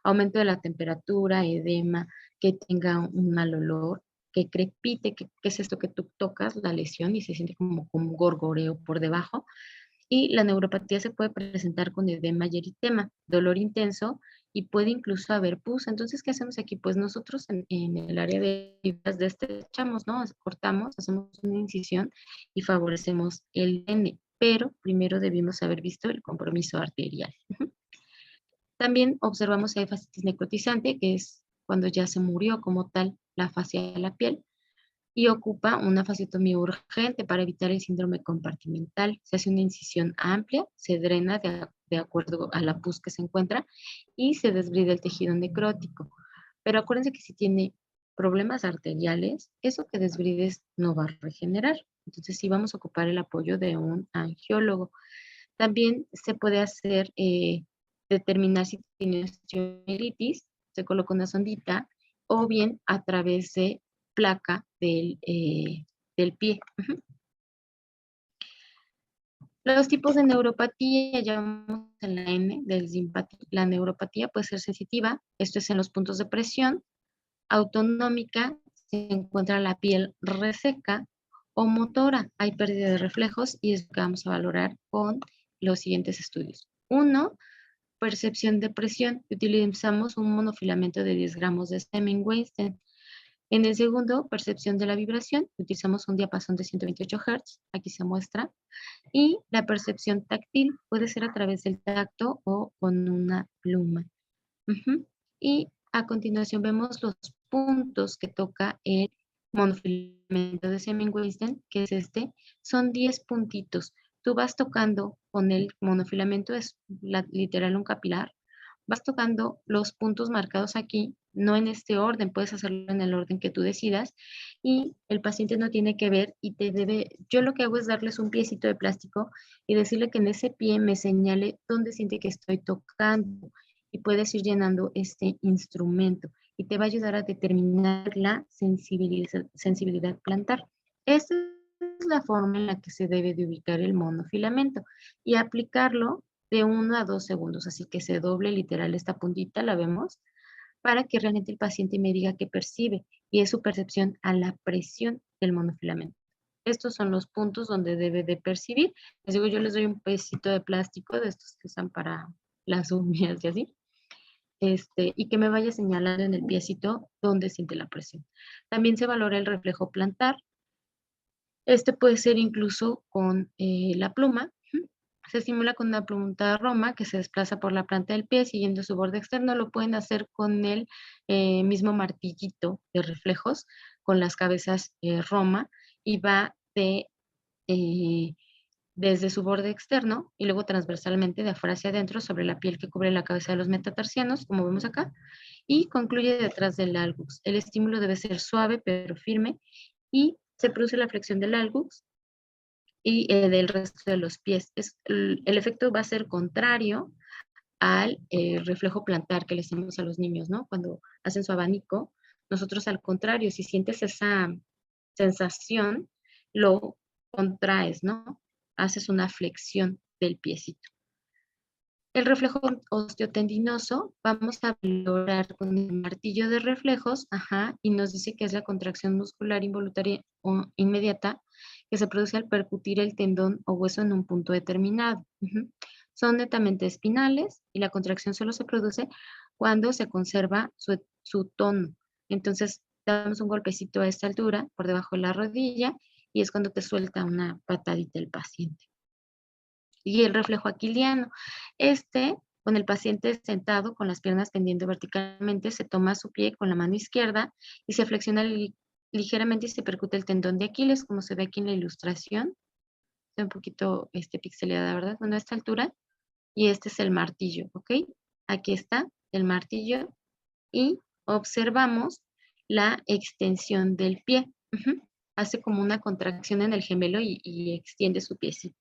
Aumento de la temperatura, edema, que tenga un mal olor, que crepite, que es esto que tú tocas la lesión y se siente como un gorgoreo por debajo. Y la neuropatía se puede presentar con edema y eritema, dolor intenso y puede incluso haber pus. Entonces, ¿qué hacemos aquí? Pues nosotros en el área de fibras destechamos, ¿no? Cortamos, hacemos una incisión y favorecemos el DN, pero primero debimos haber visto el compromiso arterial. También observamos si hay fascitis necrotizante, que es cuando ya se murió como tal la fascia de la piel, y ocupa una fasciotomía urgente para evitar el síndrome compartimental. Se hace una incisión amplia, se drena de acuerdo a la pus que se encuentra y se desbrida el tejido necrótico. Pero acuérdense que si tiene problemas arteriales, eso que desbrides no va a regenerar. Entonces sí vamos a ocupar el apoyo de un angiólogo. También se puede hacer, determinar si tiene osteomielitis, se coloca una sondita, o bien a través de placa del pie. Los tipos de neuropatía, ya vamos en la N, la neuropatía puede ser sensitiva, esto es en los puntos de presión, autonómica, se encuentra la piel reseca, o motora, hay pérdida de reflejos y es lo que vamos a valorar con los siguientes estudios. 1, percepción de presión, utilizamos un monofilamento de 10 gramos de Stemen-Weinstein. En el segundo, percepción de la vibración, utilizamos un diapasón de 128 Hz, aquí se muestra. Y la percepción táctil puede ser a través del tacto o con una pluma. Y a continuación vemos los puntos que toca el monofilamento de Stemen-Weinstein, que es este. Son 10 puntitos. Tú vas tocando con el monofilamento, es literal un capilar, vas tocando los puntos marcados aquí, no en este orden, puedes hacerlo en el orden que tú decidas, y el paciente no tiene que ver y te debe, yo lo que hago es darles un piecito de plástico y decirle que en ese pie me señale dónde siente que estoy tocando, y puedes ir llenando este instrumento, y te va a ayudar a determinar la sensibilidad plantar. Esta es la forma en la que se debe de ubicar el monofilamento, y aplicarlo de 1 a 2 segundos, así que se doble literal esta puntita, la vemos, para que realmente el paciente me diga qué percibe, y es su percepción a la presión del monofilamento. Estos son los puntos donde debe de percibir. Les digo, yo les doy un pedacito de plástico de estos que usan para las uñas y así, y que me vaya señalando en el piecito donde siente la presión. También se valora el reflejo plantar. Este puede ser incluso con la pluma. Se estimula con una punta de Roma que se desplaza por la planta del pie siguiendo su borde externo. Lo pueden hacer con el mismo martillito de reflejos, con las cabezas Roma, y va desde su borde externo y luego transversalmente de afuera hacia adentro sobre la piel que cubre la cabeza de los metatarsianos, como vemos acá, y concluye detrás del algus. El estímulo debe ser suave pero firme y se produce la flexión del algus y del resto de los pies. El efecto va a ser contrario al reflejo plantar que le hacemos a los niños, ¿no? Cuando hacen su abanico, nosotros al contrario, si sientes esa sensación, lo contraes, ¿no? Haces una flexión del piecito. El reflejo osteotendinoso, vamos a valorar con el martillo de reflejos, y nos dice que es la contracción muscular involuntaria o inmediata que se produce al percutir el tendón o hueso en un punto determinado. Son netamente espinales y la contracción solo se produce cuando se conserva su tono. Entonces, damos un golpecito a esta altura, por debajo de la rodilla, y es cuando te suelta una patadita el paciente. Y el reflejo aquiliano. Con el paciente sentado, con las piernas tendiendo verticalmente, se toma su pie con la mano izquierda y se flexiona ligeramente y se percute el tendón de Aquiles, como se ve aquí en la ilustración. Está un poquito pixeleada, ¿verdad? Bueno, a esta altura. Y este es el martillo, ¿ok? Aquí está el martillo y observamos la extensión del pie. Hace como una contracción en el gemelo y extiende su piecito.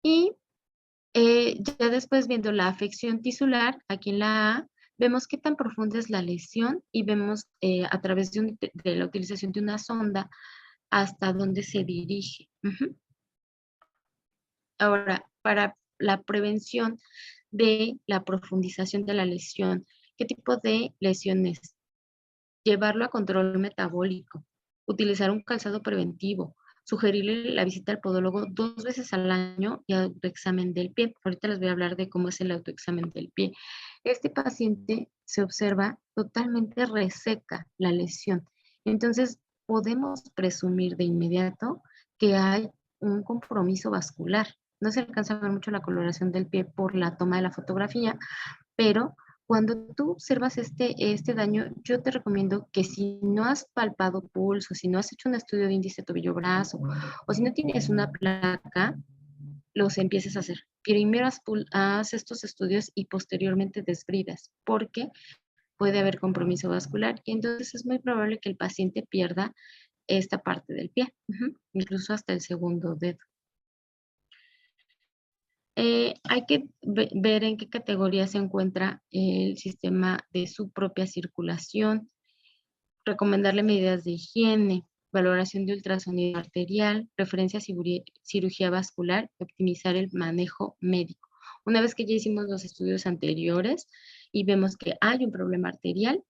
Y ya después viendo la afección tisular, aquí en la A, vemos qué tan profunda es la lesión y vemos a través de la utilización de una sonda hasta dónde se dirige. Ahora, para la prevención de la profundización de la lesión, ¿qué tipo de lesiones? Llevarlo a control metabólico, utilizar un calzado preventivo, sugerirle la visita al podólogo 2 veces al año y autoexamen del pie. Ahorita les voy a hablar de cómo es el autoexamen del pie. Este paciente se observa totalmente reseca la lesión. Entonces, podemos presumir de inmediato que hay un compromiso vascular. No se alcanza a ver mucho la coloración del pie por la toma de la fotografía, pero cuando tú observas este daño, yo te recomiendo que si no has palpado pulso, si no has hecho un estudio de índice tobillo-brazo, o si no tienes una placa, los empieces a hacer. Primero haz estos estudios y posteriormente desbridas, porque puede haber compromiso vascular y entonces es muy probable que el paciente pierda esta parte del pie, incluso hasta el segundo dedo. Hay que ver en qué categoría se encuentra el sistema de su propia circulación, recomendarle medidas de higiene, valoración de ultrasonido arterial, referencia a cirugía vascular y optimizar el manejo médico. Una vez que ya hicimos los estudios anteriores y vemos que hay un problema arterial,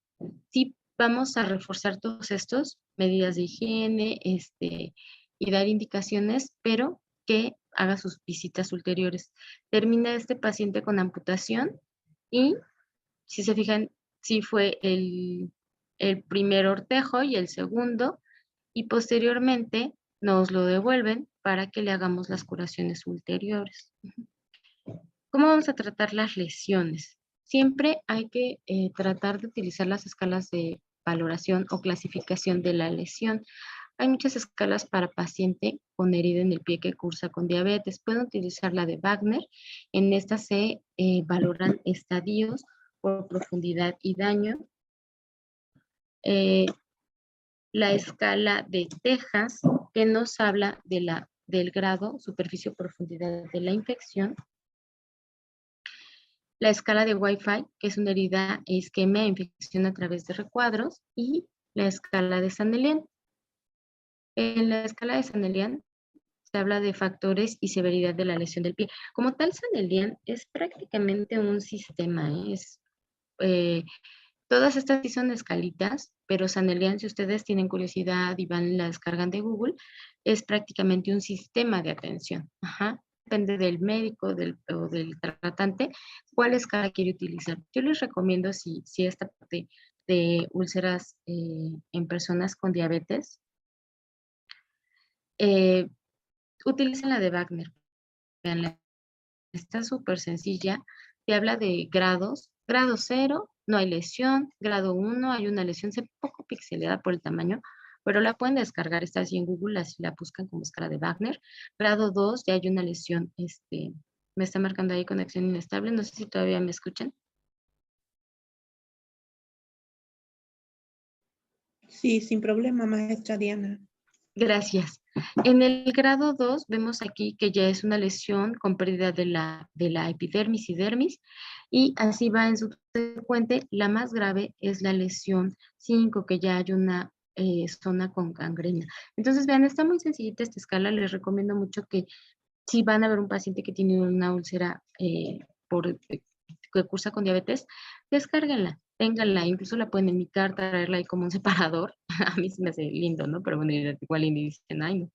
sí vamos a reforzar todos estos, medidas de higiene, y dar indicaciones, pero que haga sus visitas ulteriores. Termina este paciente con amputación y, si se fijan, sí fue el primer ortejo y el segundo, y posteriormente nos lo devuelven para que le hagamos las curaciones ulteriores. ¿Cómo vamos a tratar las lesiones? Siempre hay que tratar de utilizar las escalas de valoración o clasificación de la lesión. Hay muchas escalas para paciente con herida en el pie que cursa con diabetes. Pueden utilizar la de Wagner. En esta se valoran estadios por profundidad y daño. La escala de Texas, que nos habla del grado, superficie o profundidad de la infección. La escala de Wi-Fi, que es una herida isquemia, infección a través de recuadros, y la escala de Sandelian. En la escala de Sandelian se habla de factores y severidad de la lesión del pie. Como tal, Sandelian es prácticamente un sistema, todas estas sí son escalitas, pero Sandelian, si ustedes tienen curiosidad y van y la descargan de Google, es prácticamente un sistema de atención. Depende del médico o del tratante, cuál escala quiere utilizar. Yo les recomiendo, si esta parte de úlceras en personas con diabetes, utilicen la de Wagner. Veanla, está súper sencilla. Te habla de grados. Grado 0, no hay lesión. Grado 1, hay una lesión, se ve poco pixelada por el tamaño, pero la pueden descargar, está así en Google, así la buscan como escala de Wagner. Grado 2, ya hay una lesión, me está marcando ahí conexión inestable, no sé si todavía me escuchan. Sí, sin problema, maestra Diana. Gracias. En el grado 2 vemos aquí que ya es una lesión con pérdida de la epidermis y dermis, y así va en subsecuente. La más grave es la lesión 5, que ya hay una zona con gangrena. Entonces, vean, está muy sencillita esta escala. Les recomiendo mucho que si van a ver un paciente que tiene una úlcera que cursa con diabetes, descárguenla, ténganla, incluso la pueden enmicar, traerla ahí como un separador. A mí se me hace lindo, ¿no? Pero bueno, igual y dicen, ay, no.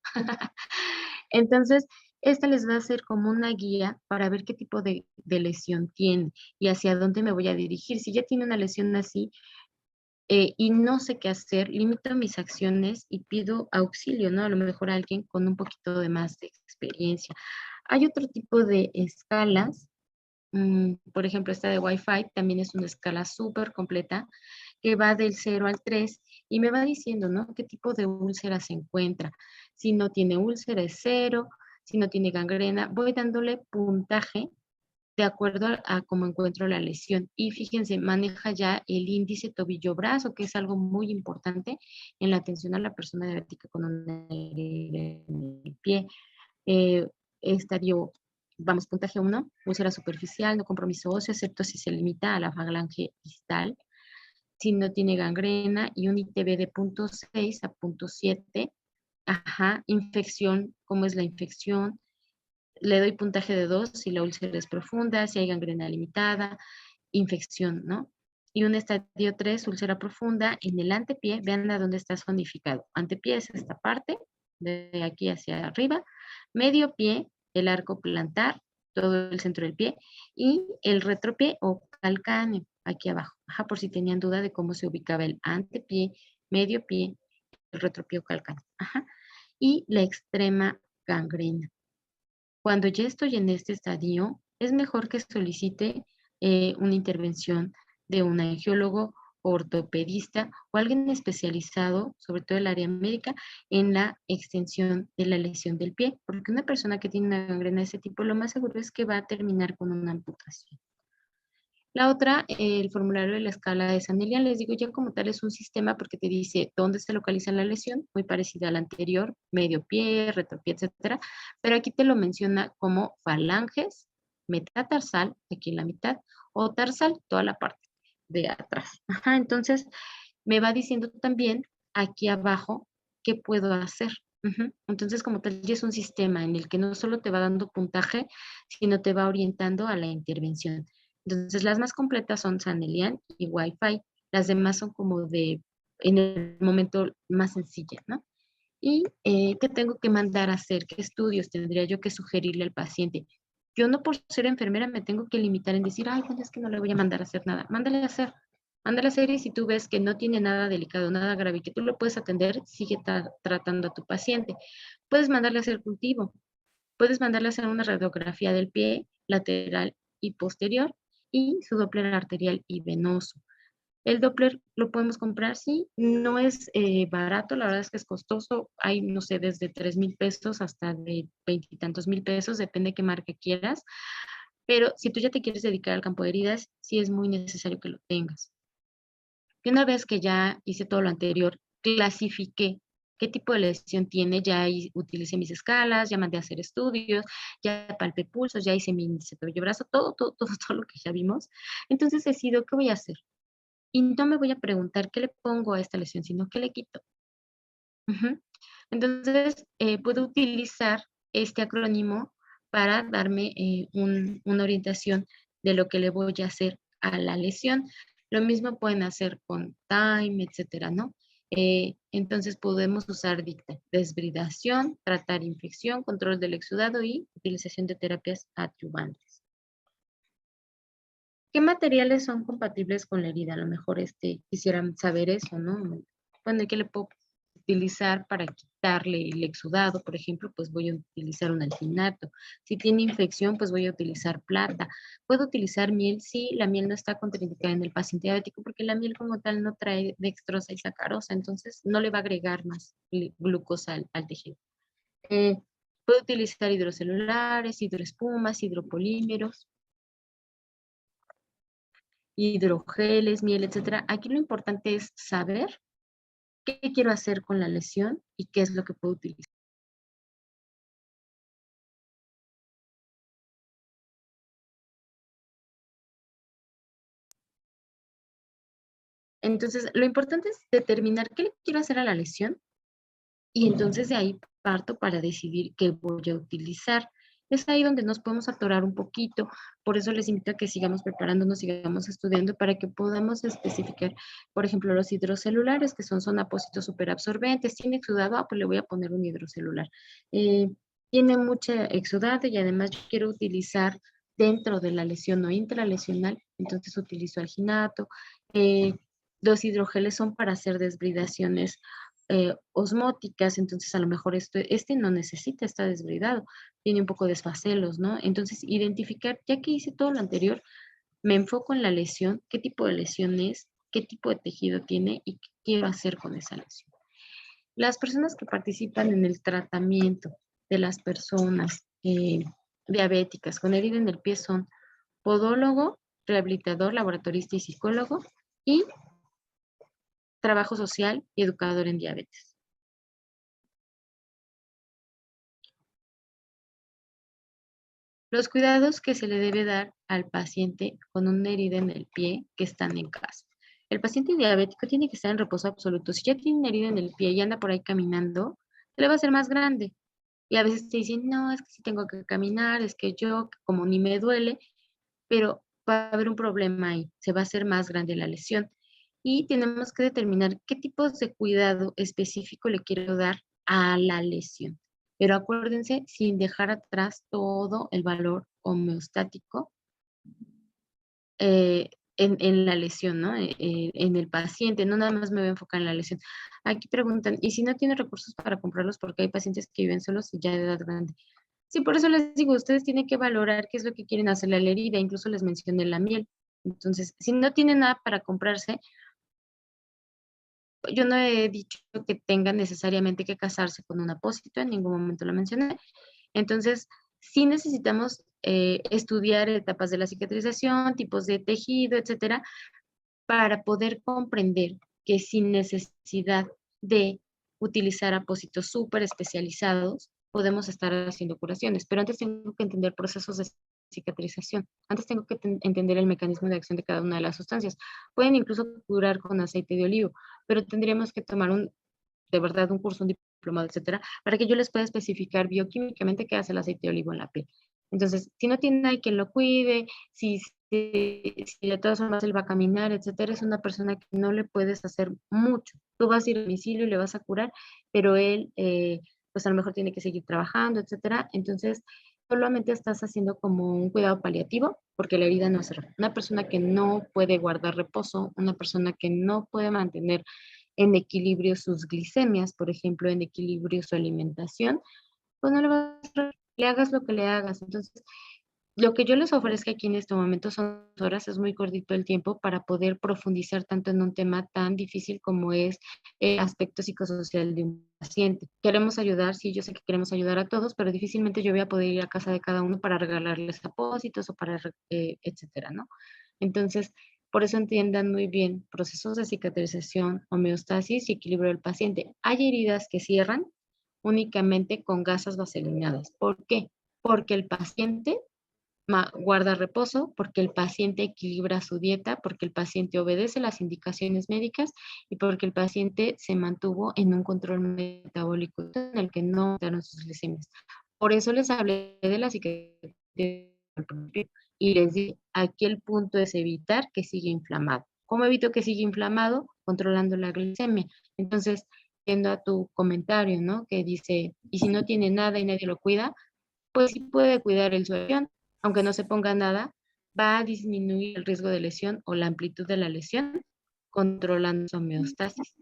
Entonces, esta les va a ser como una guía para ver qué tipo de lesión tiene y hacia dónde me voy a dirigir. Si ya tiene una lesión así y no sé qué hacer, limito mis acciones y pido auxilio, ¿no? A lo mejor a alguien con un poquito de más de experiencia. Hay otro tipo de escalas. Por ejemplo, esta de Wi-Fi también es una escala súper completa que va del 0 al 3 y me va diciendo, ¿no? ¿Qué tipo de úlcera se encuentra? Si no tiene úlcera es 0, si no tiene gangrena, voy dándole puntaje de acuerdo a cómo encuentro la lesión. Y fíjense, maneja ya el índice tobillo-brazo, que es algo muy importante en la atención a la persona diabética con una herida en el pie. Estadio, vamos, puntaje 1, úlcera superficial, no compromiso óseo, excepto si se limita a la falange distal, si no tiene gangrena, y un ITB de 0.6 a 0.7. Infección, ¿cómo es la infección? le doy puntaje de 2 si la úlcera es profunda, si hay gangrena limitada, infección, ¿no? Y un estadio 3, úlcera profunda, en el antepié, vean a dónde está zonificado. Antepié es esta parte, de aquí hacia arriba, medio pie, el arco plantar, todo el centro del pie, y el retropié o calcáneo, aquí abajo. Ajá, por si tenían duda de cómo se ubicaba el antepié, medio pie, el retropié o calcáneo. Ajá. Y la extrema gangrena. Cuando ya estoy en este estadio, es mejor que solicite una intervención de un angiólogo, ortopedista o alguien especializado, sobre todo en el área médica, en la extensión de la lesión del pie, porque una persona que tiene una gangrena de ese tipo, lo más seguro es que va a terminar con una amputación. La otra, el formulario de la escala de Sanelian, les digo, ya como tal es un sistema porque te dice dónde se localiza la lesión, muy parecida a la anterior, medio pie, retropié, etcétera, pero aquí te lo menciona como falanges, metatarsal, aquí en la mitad, o tarsal, toda la parte de atrás. Ajá, entonces, me va diciendo también aquí abajo qué puedo hacer. Ujú. Entonces, como tal, ya es un sistema en el que no solo te va dando puntaje, sino te va orientando a la intervención. Entonces, las más completas son Sanelian y Wi-Fi. Las demás son como de, en el momento más sencilla, ¿no? ¿Y qué tengo que mandar a hacer? ¿Qué estudios tendría yo que sugerirle al paciente? Yo no por ser enfermera me tengo que limitar en decir, ay, bueno, es que no le voy a mandar a hacer nada. Mándale a hacer. Mándale a hacer y si tú ves que no tiene nada delicado, nada grave y que tú lo puedes atender, sigue tratando a tu paciente. Puedes mandarle a hacer cultivo. Puedes mandarle a hacer una radiografía del pie lateral y posterior y su Doppler arterial y venoso. El Doppler lo podemos comprar, sí, no es barato, la verdad es que es costoso, hay, no sé, desde 3,000 pesos hasta de 20 y tantos mil pesos, depende de qué marca quieras, pero si tú ya te quieres dedicar al campo de heridas, sí es muy necesario que lo tengas. Y una vez que ya hice todo lo anterior, clasifiqué qué tipo de lesión tiene, ya utilicé mis escalas, ya mandé a hacer estudios, ya palpé pulsos, ya hice mi índice tobillo-brazo, todo lo que ya vimos. Entonces decido, ¿qué voy a hacer? Y no me voy a preguntar qué le pongo a esta lesión, sino qué le quito. Ujú. Entonces, puedo utilizar este acrónimo para darme una orientación de lo que le voy a hacer a la lesión. Lo mismo pueden hacer con time, etcétera, ¿no? Entonces podemos usar desbridación, tratar infección, control del exudado y utilización de terapias adyuvantes. ¿Qué materiales son compatibles con la herida? A lo mejor quisieran saber eso, ¿no? Bueno, ¿y qué le puedo utilizar para quitarle el exudado? Por ejemplo, pues voy a utilizar un alginato. Si tiene infección, pues voy a utilizar plata. ¿Puedo utilizar miel? Sí, la miel no está contraindicada en el paciente diabético porque la miel como tal no trae dextrosa y sacarosa, entonces no le va a agregar más glucosa al tejido. Puedo utilizar hidrocelulares, hidroespumas, hidropolímeros, hidrogeles, miel, etcétera. Aquí lo importante es saber qué quiero hacer con la lesión y qué es lo que puedo utilizar. Entonces, lo importante es determinar qué le quiero hacer a la lesión y entonces de ahí parto para decidir qué voy a utilizar. Es ahí donde nos podemos atorar un poquito, por eso les invito a que sigamos preparándonos, sigamos estudiando para que podamos especificar, por ejemplo, los hidrocelulares, que son apósitos superabsorbentes, tiene exudado, pues le voy a poner un hidrocelular. Tiene mucha exudado y además yo quiero utilizar dentro de la lesión o intralesional, entonces utilizo alginato. Los hidrogeles son para hacer desbridaciones osmóticas, entonces a lo mejor este no necesita estar desbridado, tiene un poco de desfacelos, ¿no? Entonces, identificar, ya que hice todo lo anterior, me enfoco en la lesión, qué tipo de lesión es, qué tipo de tejido tiene y qué quiero hacer con esa lesión. Las personas que participan en el tratamiento de las personas diabéticas con herida en el pie son podólogo, rehabilitador, laboratorista y psicólogo y trabajo social y educador en diabetes. Los cuidados que se le debe dar al paciente con una herida en el pie que están en casa. El paciente diabético tiene que estar en reposo absoluto. Si ya tiene una herida en el pie y anda por ahí caminando, se le va a hacer más grande. Y a veces te dicen, no, es que sí tengo que caminar, es que yo, como ni me duele, pero va a haber un problema ahí, se va a hacer más grande la lesión. Y tenemos que determinar qué tipos de cuidado específico le quiero dar a la lesión. Pero acuérdense, sin dejar atrás todo el valor homeostático eh, en la lesión, ¿no? En el paciente, no nada más me voy a enfocar en la lesión. Aquí preguntan, ¿y si no tiene recursos para comprarlos? Porque hay pacientes que viven solos y ya de edad grande. Sí, por eso les digo, ustedes tienen que valorar qué es lo que quieren hacerle a la herida, incluso les mencioné la miel. Entonces, si no tienen nada para comprarse, yo no he dicho que tengan necesariamente que casarse con un apósito, en ningún momento lo mencioné. Entonces, sí necesitamos estudiar etapas de la cicatrización, tipos de tejido, etcétera, para poder comprender que sin necesidad de utilizar apósitos súper especializados, podemos estar haciendo curaciones. Pero antes tengo que entender procesos de cicatrización. Antes tengo que entender el mecanismo de acción de cada una de las sustancias. Pueden incluso curar con aceite de olivo, pero tendríamos que tomar de verdad un curso, un diplomado, etcétera, para que yo les pueda especificar bioquímicamente qué hace el aceite de olivo en la piel. Entonces, si no tiene nadie quien lo cuide, si de todas formas él va a caminar, etcétera, es una persona que no le puedes hacer mucho. Tú vas a ir a domicilio y le vas a curar, pero él, pues a lo mejor tiene que seguir trabajando, etcétera. Entonces, solamente estás haciendo como un cuidado paliativo, porque la herida no cerró. Una persona que no puede guardar reposo, una persona que no puede mantener en equilibrio sus glicemias, por ejemplo, en equilibrio su alimentación, pues no le vas a cerrar, le hagas lo que le hagas. Entonces, lo que yo les ofrezco aquí en este momento son horas, es muy cortito el tiempo para poder profundizar tanto en un tema tan difícil como es el aspecto psicosocial de un paciente. Queremos ayudar, sí, yo sé que queremos ayudar a todos, pero difícilmente yo voy a poder ir a casa de cada uno para regalarles apósitos o para, etcétera, ¿no? Entonces, por eso entiendan muy bien procesos de cicatrización, homeostasis y equilibrio del paciente. Hay heridas que cierran únicamente con gasas vaselinadas. ¿Por qué? Porque el paciente guarda reposo, porque el paciente equilibra su dieta, porque el paciente obedece las indicaciones médicas y porque el paciente se mantuvo en un control metabólico en el que no aumentaron sus glicemias. Por eso les hablé de la cicatrización y les di, aquí el punto es evitar que siga inflamado. ¿Cómo evito que siga inflamado? Controlando la glicemia. Entonces, viendo a tu comentario, ¿no? Que dice, y si no tiene nada y nadie lo cuida, pues sí puede cuidar el suelo, aunque no se ponga nada, va a disminuir el riesgo de lesión o la amplitud de la lesión, controlando su homeostasis.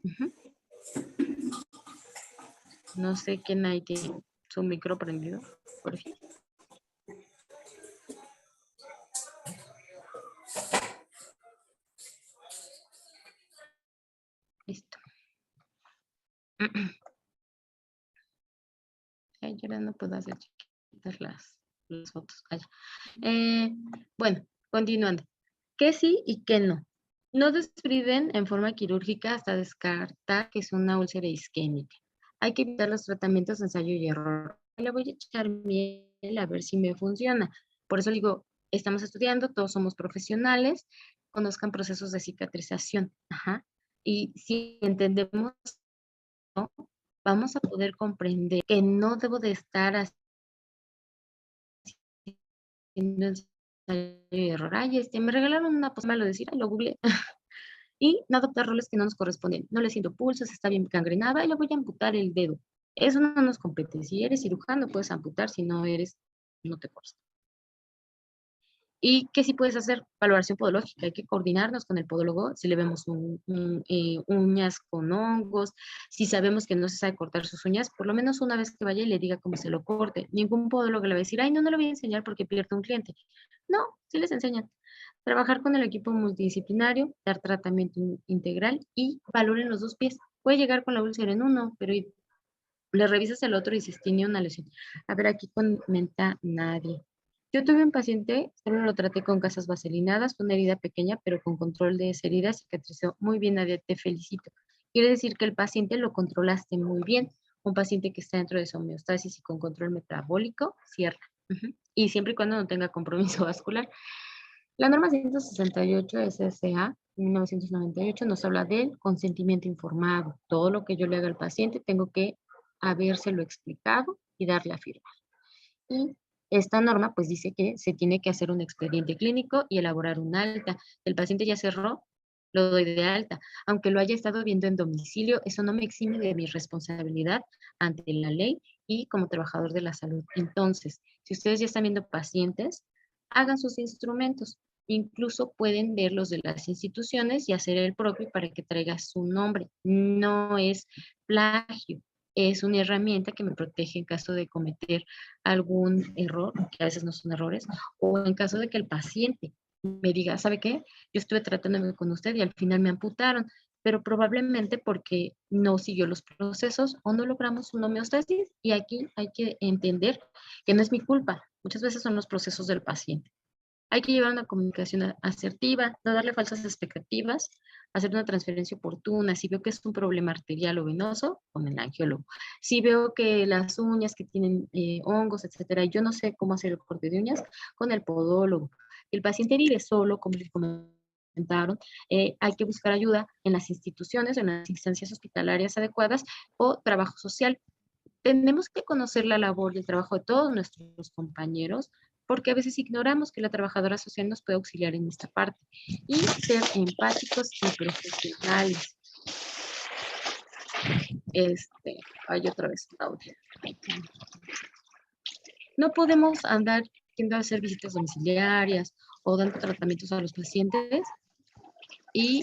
No sé quién ahí tiene su micro prendido, por ejemplo. Listo. Ay, yo ahora no puedo hacer chiquitas las fotos. Bueno, continuando. ¿Qué sí y qué no? No despriven en forma quirúrgica hasta descartar que es una úlcera isquémica. Hay que evitar los tratamientos de ensayo y error. Le voy a echar miel a ver si me funciona. Por eso digo, estamos estudiando, todos somos profesionales, conozcan procesos de cicatrización. Ajá. Y si entendemos, ¿no? Vamos a poder comprender que no debo de estar haciendo ensayo y error. Ay, me regalaron una postal, malo decir, lo googleé. Y no adoptar roles que no nos corresponden. No le siento pulsos, está bien gangrenada y le voy a amputar el dedo. Eso no nos compete. Si eres cirujano, puedes amputar. Si no eres, no te corresponde. ¿Y qué sí puedes hacer? Valoración podológica. Hay que coordinarnos con el podólogo si le vemos uñas con hongos, si sabemos que no se sabe cortar sus uñas, por lo menos una vez que vaya y le diga cómo se lo corte. Ningún podólogo le va a decir, ay, no, no le voy a enseñar porque pierde un cliente. No, sí les enseñan. Trabajar con el equipo multidisciplinario, dar tratamiento integral y valoren los dos pies. Puede llegar con la úlcera en uno, pero le revisas el otro y dices, tiene una lesión. A ver, aquí comenta nadie. Yo tuve un paciente, solo lo traté con gasas vaselinadas, una herida pequeña, pero con control de esa herida cicatrizó muy bien, Nadia, te felicito. Quiere decir que el paciente lo controlaste muy bien. Un paciente que está dentro de su homeostasis y con control metabólico, cierra. Y siempre y cuando no tenga compromiso vascular. La norma 168 SSA 1998 nos habla del consentimiento informado. Todo lo que yo le haga al paciente tengo que habérselo explicado y darle a firmar. Y esta norma pues dice que se tiene que hacer un expediente clínico y elaborar un alta. El paciente ya cerró, lo doy de alta. Aunque lo haya estado viendo en domicilio, eso no me exime de mi responsabilidad ante la ley y como trabajador de la salud. Entonces, si ustedes ya están viendo pacientes, hagan sus instrumentos. Incluso pueden ver los de las instituciones y hacer el propio para que traiga su nombre. No es plagio, es una herramienta que me protege en caso de cometer algún error, que a veces no son errores, o en caso de que el paciente me diga, ¿sabe qué? Yo estuve tratándome con usted y al final me amputaron, pero probablemente porque no siguió los procesos o no logramos una homeostasis. Y aquí hay que entender que no es mi culpa, muchas veces son los procesos del paciente. Hay que llevar una comunicación asertiva, no darle falsas expectativas, hacer una transferencia oportuna. Si veo que es un problema arterial o venoso, con el angiólogo. Si veo que las uñas que tienen hongos, etcétera, y yo no sé cómo hacer el corte de uñas, con el podólogo. El paciente vive solo, como les comentaron, hay que buscar ayuda en las instituciones, en las instancias hospitalarias adecuadas o trabajo social. Tenemos que conocer la labor y el trabajo de todos nuestros compañeros, porque a veces ignoramos que la trabajadora social nos puede auxiliar en esta parte. Y ser empáticos y profesionales. Hay otra vez el audio. No podemos andar yendo a hacer visitas domiciliarias o dando tratamientos a los pacientes y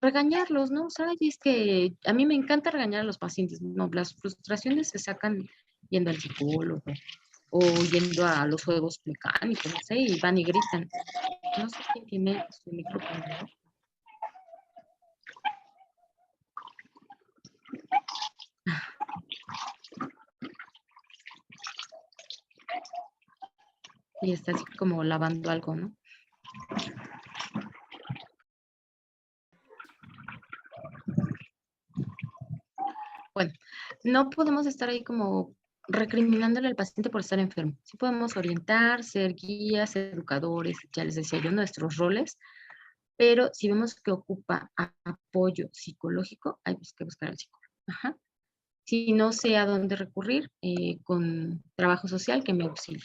regañarlos, ¿no? O sea, es que a mí me encanta regañar a los pacientes, no, las frustraciones se sacan yendo al psicólogo o yendo a los juegos mecánicos, no sé, y van y gritan. No sé quién tiene su micrófono, ¿no? Y está así como lavando algo, ¿no? Bueno, no podemos estar ahí como recriminándole al paciente por estar enfermo. Sí podemos orientar, ser guías, educadores, ya les decía yo, nuestros roles, pero si vemos que ocupa apoyo psicológico, hay que buscar al psicólogo. Ajá. Si no sé a dónde recurrir, con trabajo social que me auxilie.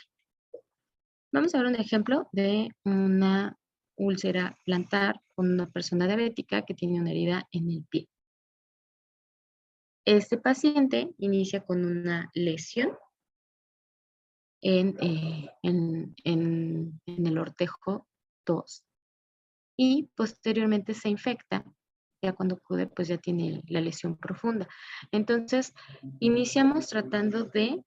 Vamos a ver un ejemplo de una úlcera plantar con una persona diabética que tiene una herida en el pie. Este paciente inicia con una lesión en el ortejo 2 y posteriormente se infecta. Ya cuando acude, pues ya tiene la lesión profunda. Entonces, iniciamos tratando de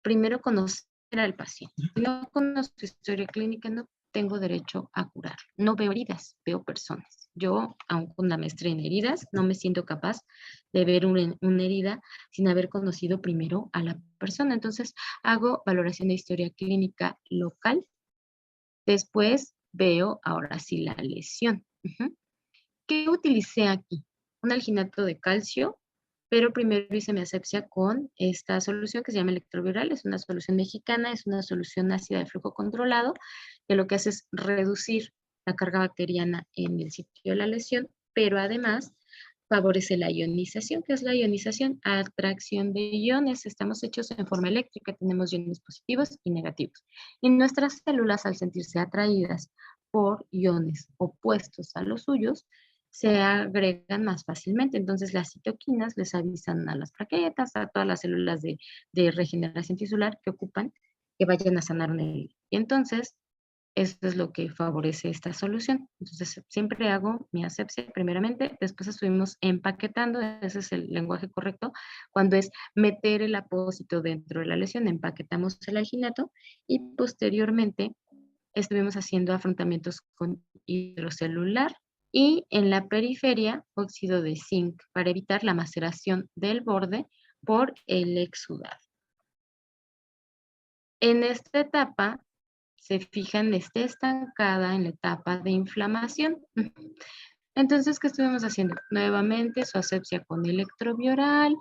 primero conocer al paciente. Si no conozco su historia clínica, no tengo derecho a curar. No veo heridas, veo personas. Yo, aun con la maestría en heridas, no me siento capaz de ver una herida sin haber conocido primero a la persona. Entonces, hago valoración de historia clínica local. Después veo, ahora sí, la lesión. ¿Qué utilicé aquí? Un alginato de calcio, pero primero hice mi asepsia con esta solución que se llama electroviral. Es una solución mexicana, es una solución ácida de flujo controlado, que lo que hace es reducir la carga bacteriana en el sitio de la lesión, pero además favorece la ionización. ¿Qué es la ionización? Atracción de iones. Estamos hechos en forma eléctrica, tenemos iones positivos y negativos. Y nuestras células, al sentirse atraídas por iones opuestos a los suyos, se agregan más fácilmente. Entonces las citoquinas les avisan a las plaquetas, a todas las células de regeneración tisular que ocupan que vayan a sanar una herida. Y entonces eso es lo que favorece esta solución. Entonces siempre hago mi asepsia primeramente, después estuvimos empaquetando, ese es el lenguaje correcto, cuando es meter el apósito dentro de la lesión, empaquetamos el alginato y posteriormente estuvimos haciendo afrontamientos con hidrocelular y en la periferia óxido de zinc para evitar la maceración del borde por el exudado. En esta etapa, se fijan, esté estancada en la etapa de inflamación. Entonces, ¿qué estuvimos haciendo? Nuevamente su asepsia con electrovioral,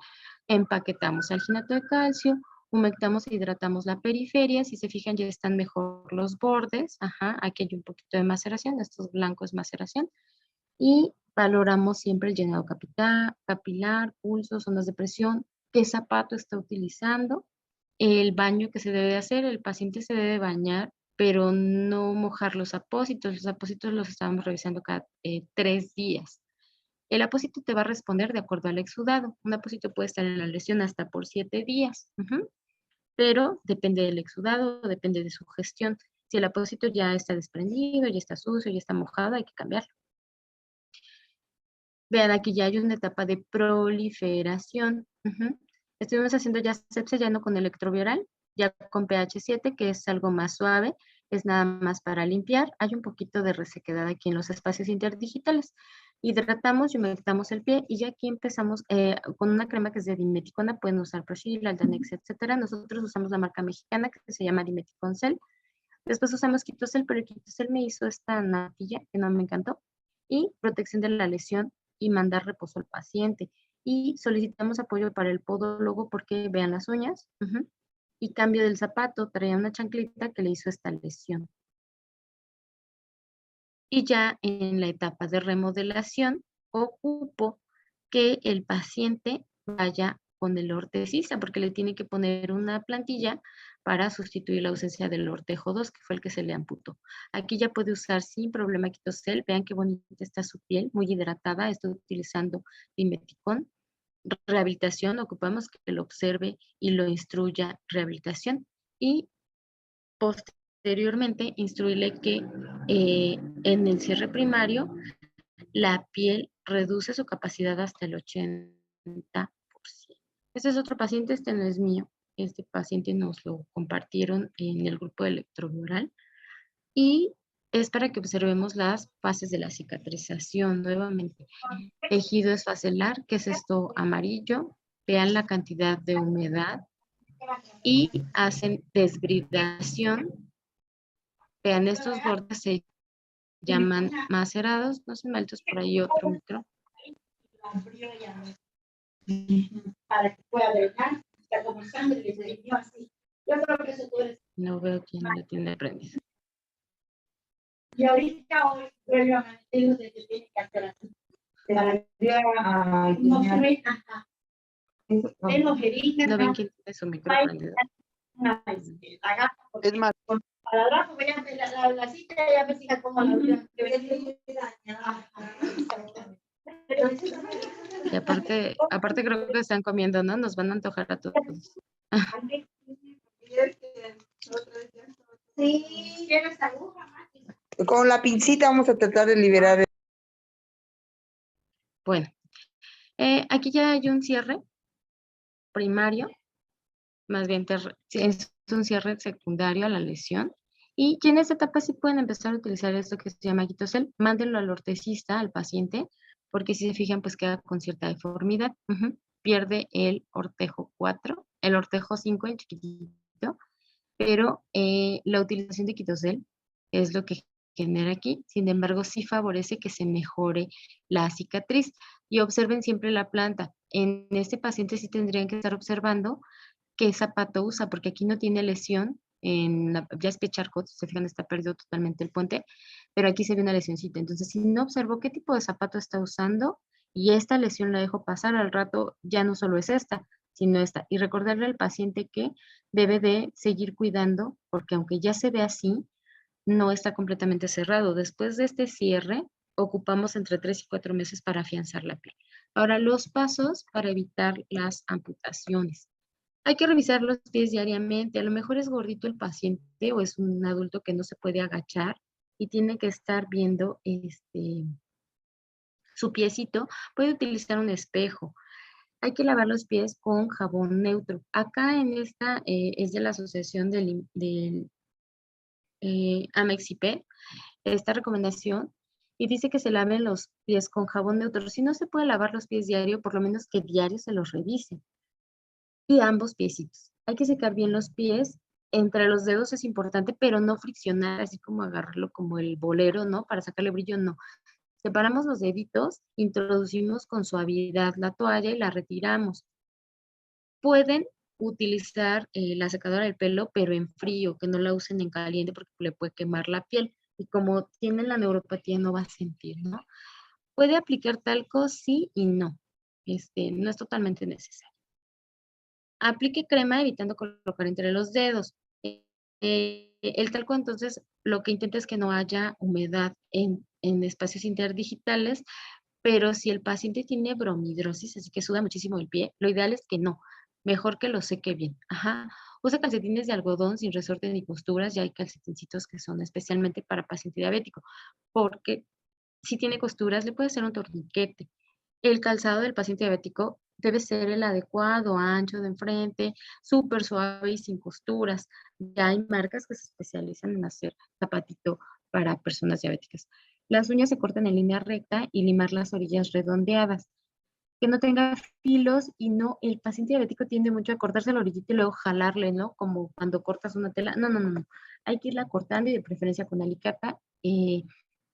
empaquetamos alginato de calcio, humectamos e hidratamos la periferia. Si se fijan, ya están mejor los bordes. Ajá, aquí hay un poquito de maceración, estos blancos maceración. Y valoramos siempre el llenado capilar, pulso, zonas de presión, qué zapato está utilizando, el baño que se debe hacer. El paciente se debe bañar, pero no mojar los apósitos. Los apósitos los estamos revisando cada 3 días. El apósito te va a responder de acuerdo al exudado. Un apósito puede estar en la lesión hasta por 7 días, pero depende del exudado, depende de su gestión. Si el apósito ya está desprendido, ya está sucio, ya está mojado, hay que cambiarlo. Vean, aquí ya hay una etapa de proliferación. Estuvimos haciendo ya sepsia, ya no con electrovioral, ya con pH 7, que es algo más suave, es nada más para limpiar. Hay un poquito de resequedad aquí en los espacios interdigitales. Hidratamos y humectamos el pie y ya aquí empezamos con una crema que es de dimeticona. Pueden usar Proshil, Aldanex, etcétera. Nosotros usamos la marca mexicana que se llama Dimeticoncel. Después usamos Quitocel, pero el Quitocel me hizo esta natilla que no me encantó. Y protección de la lesión y mandar reposo al paciente. Y solicitamos apoyo para el podólogo porque vean las uñas. Y cambio del zapato, traía una chanclita que le hizo esta lesión. Y ya en la etapa de remodelación, ocupo que el paciente vaya con el ortesista porque le tiene que poner una plantilla para sustituir la ausencia del ortejo 2, que fue el que se le amputó. Aquí ya puede usar sin problema Quitocel. Vean qué bonita está su piel, muy hidratada. Estoy utilizando Dimeticón. Rehabilitación, ocupamos que lo observe y lo instruya rehabilitación. Y posteriormente instruirle que en el cierre primario la piel reduce su capacidad hasta el 80%. Este es otro paciente, este no es mío. Este paciente nos lo compartieron en el grupo de electrovioral y es para que observemos las fases de la cicatrización nuevamente. Tejido esfacelar, que es esto amarillo. Vean la cantidad de humedad y hacen desbridación. Vean, estos bordes se llaman macerados. No se me altos por ahí otro micro. Para que pueda drenar, está como sangre, les digo así. Yo creo que eso puede. No veo quién lo tiene prendido. Y ahorita hoy vuelve a mantener de que tiene que hacer así. No se ve, ajá. Tengo jeringas. No ven quién tiene su micro prendido. Es más, Para abajo, vean la cita, ya me siga como la vida. Y aparte creo que están comiendo, ¿no? Nos van a antojar a todos. Sí, tienes aguja, Mati. Con la pincita vamos a tratar de liberar. Bueno, aquí ya hay un cierre primario, más bien es un cierre secundario a la lesión. Y en esta etapa sí pueden empezar a utilizar esto que se llama Quitocel. Mándenlo al ortesista, al paciente, porque si se fijan, pues queda con cierta deformidad. Pierde el ortejo 4, el ortejo 5, el chiquitito, pero la utilización de Quitocel es lo que genera aquí. Sin embargo, sí favorece que se mejore la cicatriz. Y observen siempre la planta. En este paciente sí tendrían que estar observando qué zapato usa, porque aquí no tiene lesión. Ya es piecharcot, se fijan, está perdido totalmente el puente, pero aquí se ve una lesioncita. Entonces, si no observo qué tipo de zapato está usando y esta lesión la dejo pasar, al rato ya no solo es esta, sino esta. Y recordarle al paciente que debe de seguir cuidando, porque aunque ya se ve así, no está completamente cerrado. Después de este cierre, ocupamos entre 3 y 4 meses para afianzar la piel. Ahora, los pasos para evitar las amputaciones. Hay que revisar los pies diariamente. A lo mejor es gordito el paciente o es un adulto que no se puede agachar y tiene que estar viendo su piecito. Puede utilizar un espejo. Hay que lavar los pies con jabón neutro. Acá en esta es de la asociación del Amexiped, esta recomendación, y dice que se laven los pies con jabón neutro. Si no se puede lavar los pies diario, por lo menos que diario se los revise. Y ambos piecitos. Hay que secar bien los pies. Entre los dedos es importante, pero no friccionar, así como agarrarlo como el bolero, ¿no? Para sacarle brillo, no. Separamos los deditos, introducimos con suavidad la toalla y la retiramos. Pueden utilizar la secadora del pelo, pero en frío, que no la usen en caliente porque le puede quemar la piel. Y como tiene la neuropatía, no va a sentir, ¿no? Puede aplicar talco, sí y no. No es totalmente necesario. Aplique crema evitando colocar entre los dedos. El talco, entonces, lo que intenta es que no haya humedad en espacios interdigitales, pero si el paciente tiene bromidrosis, así que suda muchísimo el pie, lo ideal es que no, mejor que lo seque bien. Ajá. Usa calcetines de algodón sin resorte ni costuras, ya hay calcetincitos que son especialmente para paciente diabético, porque si tiene costuras le puede hacer un torniquete. El calzado del paciente diabético debe ser el adecuado, ancho de enfrente, súper suave y sin costuras. Ya hay marcas que se especializan en hacer zapatito para personas diabéticas. Las uñas se cortan en línea recta y limar las orillas redondeadas. Que no tenga filos y no, el paciente diabético tiende mucho a cortarse la orillita y luego jalarle, ¿no? Como cuando cortas una tela. No, no, no, no. Hay que irla cortando y de preferencia con alicata.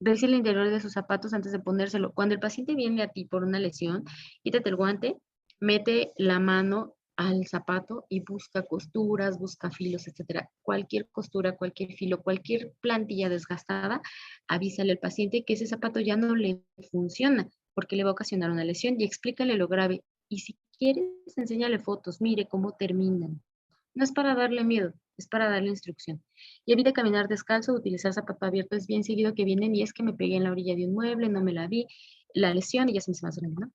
Revise el interior de sus zapatos antes de ponérselo. Cuando el paciente viene a ti por una lesión, quítate el guante, mete la mano al zapato y busca costuras, busca filos, etcétera. Cualquier costura, cualquier filo, cualquier plantilla desgastada, avísale al paciente que ese zapato ya no le funciona porque le va a ocasionar una lesión y explícale lo grave. Y si quieres, enséñale fotos, mire cómo terminan. No es para darle miedo, es para darle instrucción. Y evite caminar descalzo, utilizar zapato abierto. Es bien seguido que vienen y es que me pegué en la orilla de un mueble, no me la vi, la lesión y ya se me hace más grande, ¿no?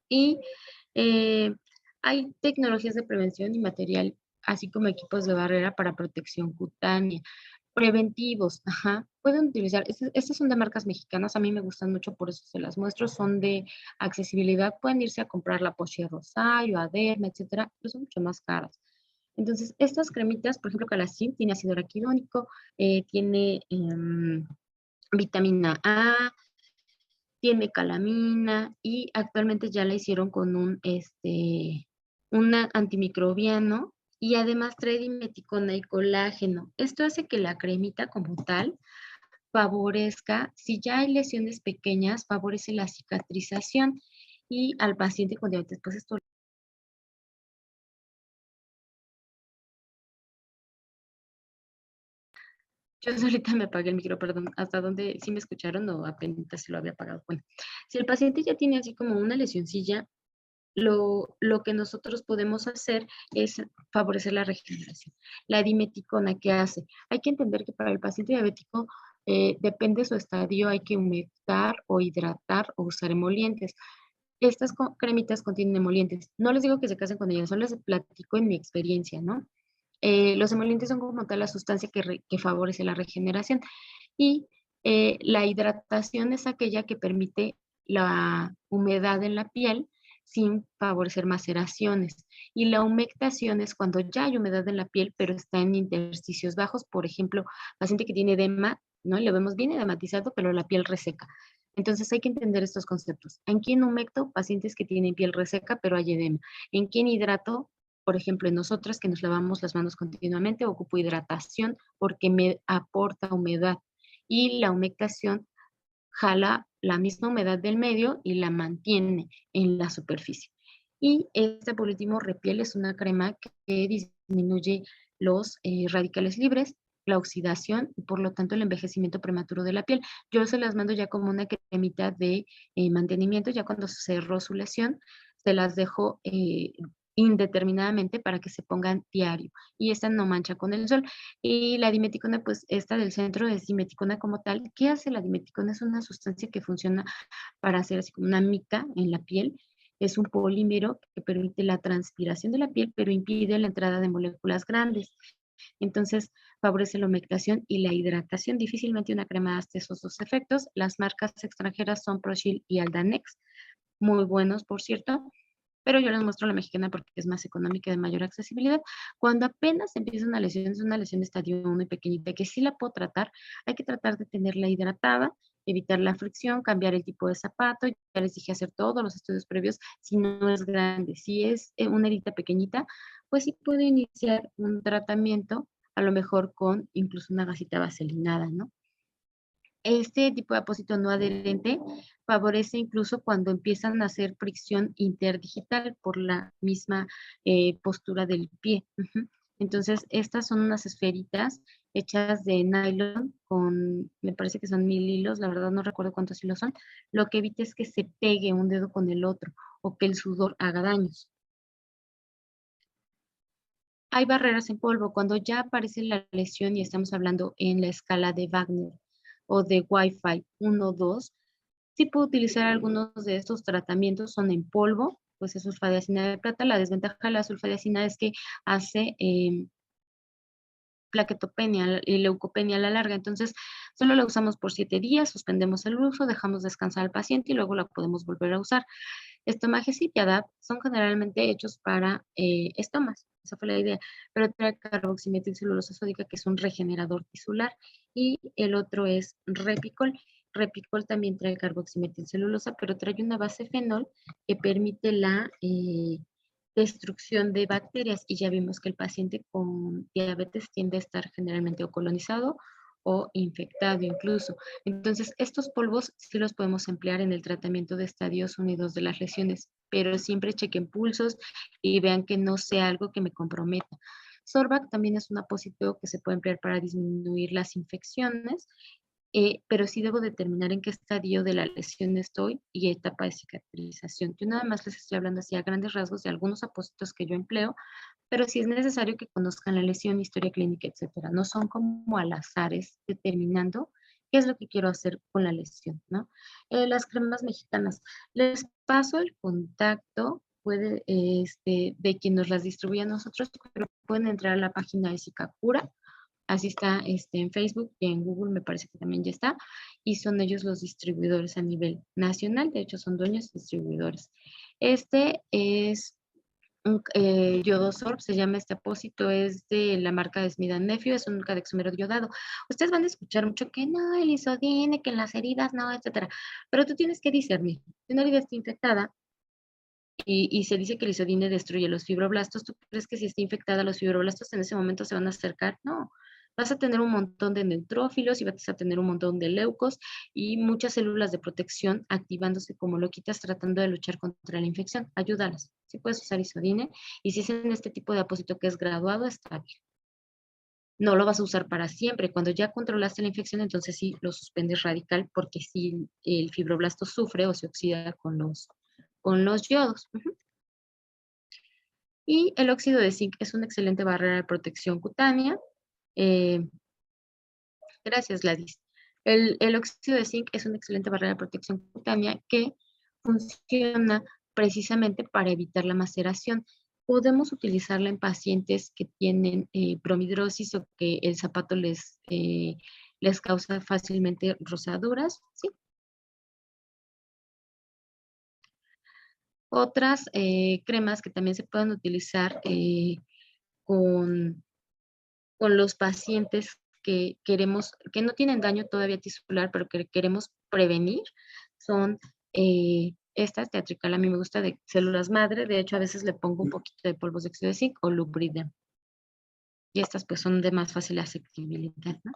Y eh, hay tecnologías de prevención y material, así como equipos de barrera para protección cutánea. Preventivos, ajá. Pueden utilizar, estas son de marcas mexicanas, a mí me gustan mucho, por eso se las muestro, son de accesibilidad, pueden irse a comprar la Porsche Rosario, Aderma, etcétera, pero son mucho más caras. Entonces, estas cremitas, por ejemplo, Calacin tiene ácido araquidónico, tiene vitamina A, tiene calamina y actualmente ya la hicieron con un antimicrobiano y además trae dimeticona y colágeno. Esto hace que la cremita como tal favorezca, si ya hay lesiones pequeñas, favorece la cicatrización y al paciente con diabetes, pues esto. Yo solita me apagué el micro, perdón, hasta donde sí me escucharon o apenas se lo había apagado. Bueno, si el paciente ya tiene así como una lesioncilla, lo que nosotros podemos hacer es favorecer la regeneración. La dimeticona, ¿qué hace? Hay que entender que para el paciente diabético, depende de su estadio, hay que humectar o hidratar o usar emolientes. Estas cremitas contienen emolientes. No les digo que se casen con ellas, solo les platico en mi experiencia, ¿no? Los emolientes son como tal la sustancia que favorece la regeneración y la hidratación es aquella que permite la humedad en la piel sin favorecer maceraciones. Y la humectación es cuando ya hay humedad en la piel, pero está en intersticios bajos. Por ejemplo, paciente que tiene edema, ¿no? Lo vemos bien edematizado, pero la piel reseca. Entonces hay que entender estos conceptos. ¿En quién humecto? Pacientes que tienen piel reseca, pero hay edema. ¿En quién hidrato? Por ejemplo, en nosotras que nos lavamos las manos continuamente, ocupo hidratación porque me aporta humedad. Y la humectación jala la misma humedad del medio y la mantiene en la superficie. Y esta, por último, Repiel es una crema que disminuye los radicales libres, la oxidación y por lo tanto el envejecimiento prematuro de la piel. Yo se las mando ya como una cremita de mantenimiento, ya cuando se cerró su lesión, se las dejo indeterminadamente para que se pongan diario y esta no mancha con el sol. Y la dimeticona, pues esta del centro es dimeticona como tal. ¿Qué hace la dimeticona? Es una sustancia que funciona para hacer así como una mica en la piel. Es un polímero que permite la transpiración de la piel, pero impide la entrada de moléculas grandes. Entonces, favorece la humectación y la hidratación. Difícilmente una crema hace esos dos efectos. Las marcas extranjeras son ProShield y Aldanex, muy buenos, por cierto, pero yo les muestro la mexicana porque es más económica y de mayor accesibilidad. Cuando apenas empieza una lesión, es una lesión de estadio 1 y pequeñita, que sí la puedo tratar, hay que tratar de tenerla hidratada, evitar la fricción, cambiar el tipo de zapato, ya les dije hacer todos los estudios previos, si no es grande, si es una herida pequeñita, pues sí puedo iniciar un tratamiento, a lo mejor con incluso una gasita vaselinada, ¿no? Este tipo de apósito no adherente favorece incluso cuando empiezan a hacer fricción interdigital por la misma postura del pie. Entonces, estas son unas esferitas hechas de nylon con, me parece que son 1000 hilos, la verdad no recuerdo cuántos hilos son. Lo que evita es que se pegue un dedo con el otro o que el sudor haga daños. hay barreras en polvo. Cuando ya aparece la lesión y estamos hablando en la escala de Wagner o de Wi-Fi 1 o 2, sí puedo utilizar algunos de estos tratamientos, son en polvo, pues es sulfadiazina de plata. La desventaja de la sulfadiazina es que hace plaquetopenia y leucopenia a la larga. Entonces, solo la usamos por 7 días, suspendemos el uso, dejamos descansar al paciente y luego la podemos volver a usar. Stomages y Piadap son generalmente hechos para estomas, esa fue la idea, pero trae carboximetilcelulosa sódica, que es un regenerador tisular, y el otro es Repicol. Repicol también trae carboximetilcelulosa, pero trae una base fenol que permite la destrucción de bacterias, y ya vimos que el paciente con diabetes tiende a estar generalmente o colonizado o infectado incluso. Entonces, estos polvos sí los podemos emplear en el tratamiento de estadios unidos de las lesiones, pero siempre chequen pulsos y vean que no sea algo que me comprometa. Sorbac también es un apósito que se puede emplear para disminuir las infecciones, pero sí debo determinar en qué estadio de la lesión estoy y etapa de cicatrización. Yo nada más les estoy hablando así a grandes rasgos de algunos apósitos que yo empleo, pero sí es necesario que conozcan la lesión, historia clínica, etcétera. No son como al azares determinando qué es lo que quiero hacer con la lesión, ¿no? Las cremas mexicanas. Les paso el contacto de quien nos las distribuye a nosotros, pero pueden entrar a la página de Cicacura. Así está en Facebook y en Google me parece que también ya está. Y son ellos los distribuidores a nivel nacional. De hecho, son dueños y distribuidores. Este es un Yodosorb, se llama este apósito, es de la marca de Smith & Nephew, es un cadexomero yodado. Ustedes van a escuchar mucho que no, el isodine, que en las heridas no, etcétera. Pero tú tienes que discernir. Si una herida está infectada y se dice que el isodine destruye los fibroblastos, ¿tú crees que si está infectada los fibroblastos en ese momento se van a acercar? No. Vas a tener un montón de neutrófilos y vas a tener un montón de leucos y muchas células de protección activándose como loquitas tratando de luchar contra la infección. Ayúdalas. Si puedes usar isodine, y si es en este tipo de apósito que es graduado, está bien. No lo vas a usar para siempre. Cuando ya controlaste la infección, entonces sí lo suspendes radical, porque si el fibroblasto sufre o se oxida con los yodos. Y el óxido de zinc es una excelente barrera de protección cutánea. Gracias, Gladys. El óxido de zinc es una excelente barrera de protección cutánea que funciona precisamente para evitar la maceración. Podemos utilizarla en pacientes que tienen bromidrosis o que el zapato les causa fácilmente rosaduras, ¿sí? Otras cremas que también se pueden utilizar con los pacientes que queremos, que no tienen daño todavía tisular, pero que queremos prevenir, son estas teatrical. A mí me gusta de células madre, de hecho a veces le pongo un poquito de polvos de óxido de zinc o Lubriden. Y estas pues son de más fácil asequibilidad, ¿no?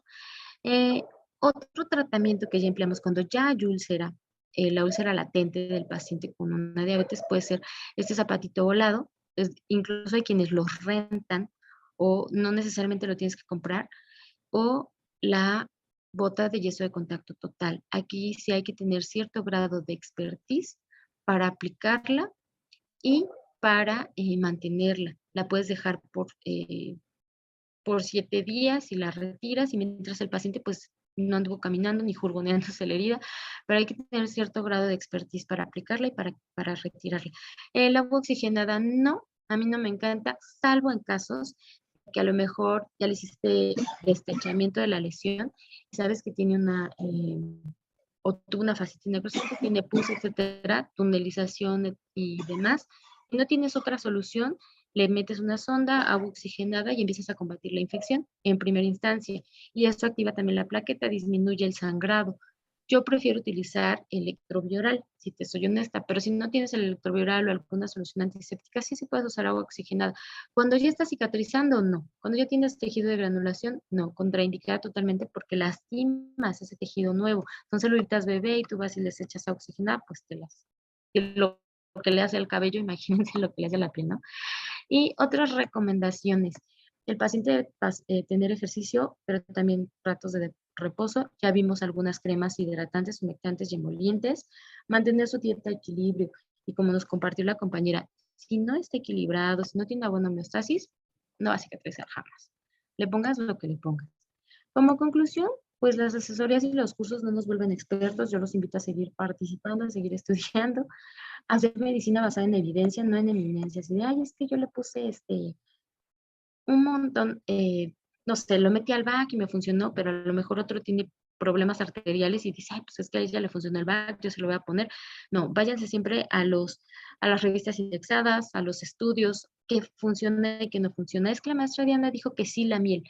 Otro tratamiento que ya empleamos cuando ya hay úlcera, la úlcera latente del paciente con una diabetes, puede ser este zapatito volado. Incluso hay quienes los rentan o no necesariamente lo tienes que comprar, o la bota de yeso de contacto total. Aquí sí hay que tener cierto grado de expertise para aplicarla y para mantenerla. La puedes dejar por 7 días y la retiras, y mientras el paciente pues no anduvo caminando ni jurgoneándose la herida, pero hay que tener cierto grado de expertise para aplicarla y para retirarla. El agua oxigenada no, a mí no me encanta, salvo en casos que a lo mejor ya le hiciste destechamiento de la lesión y sabes que tiene o tuvo una fascitis necrosante, tiene pus, etcétera, tunelización y demás, y no tienes otra solución, le metes una sonda, agua oxigenada y empiezas a combatir la infección en primera instancia. Y esto activa también la plaqueta, disminuye el sangrado. Yo prefiero utilizar electrovioral, si te soy honesta, pero si no tienes el electrovioral o alguna solución antiséptica, sí se puede usar agua oxigenada. Cuando ya está cicatrizando, no. Cuando ya tienes tejido de granulación, no. Contraindicada totalmente porque lastimas ese tejido nuevo. Son celulitas bebé y tú vas y les echas agua oxigenada, pues lo que le hace al cabello, imagínense lo que le hace a la piel, ¿no? Y otras recomendaciones. El paciente debe tener ejercicio, pero también ratos de reposo. Ya vimos algunas cremas hidratantes, humectantes y emolientes. Mantener su dieta de equilibrio. Y como nos compartió la compañera, si no está equilibrado, si no tiene una buena homeostasis, no va a cicatrizar jamás. Le pongas lo que le pongas. Como conclusión, pues las asesorías y los cursos no nos vuelven expertos. Yo los invito a seguir participando, a seguir estudiando, a hacer medicina basada en evidencia, no en eminencias. Y de, ay, es que yo le puse un montón, no sé, lo metí al VAC y me funcionó, pero a lo mejor otro tiene problemas arteriales y dice, ay, pues es que a ella le funcionó el VAC, yo se lo voy a poner. No, váyanse siempre a las revistas indexadas, a los estudios, qué funciona y qué no funciona. Es que la maestra Diana dijo que sí la miel.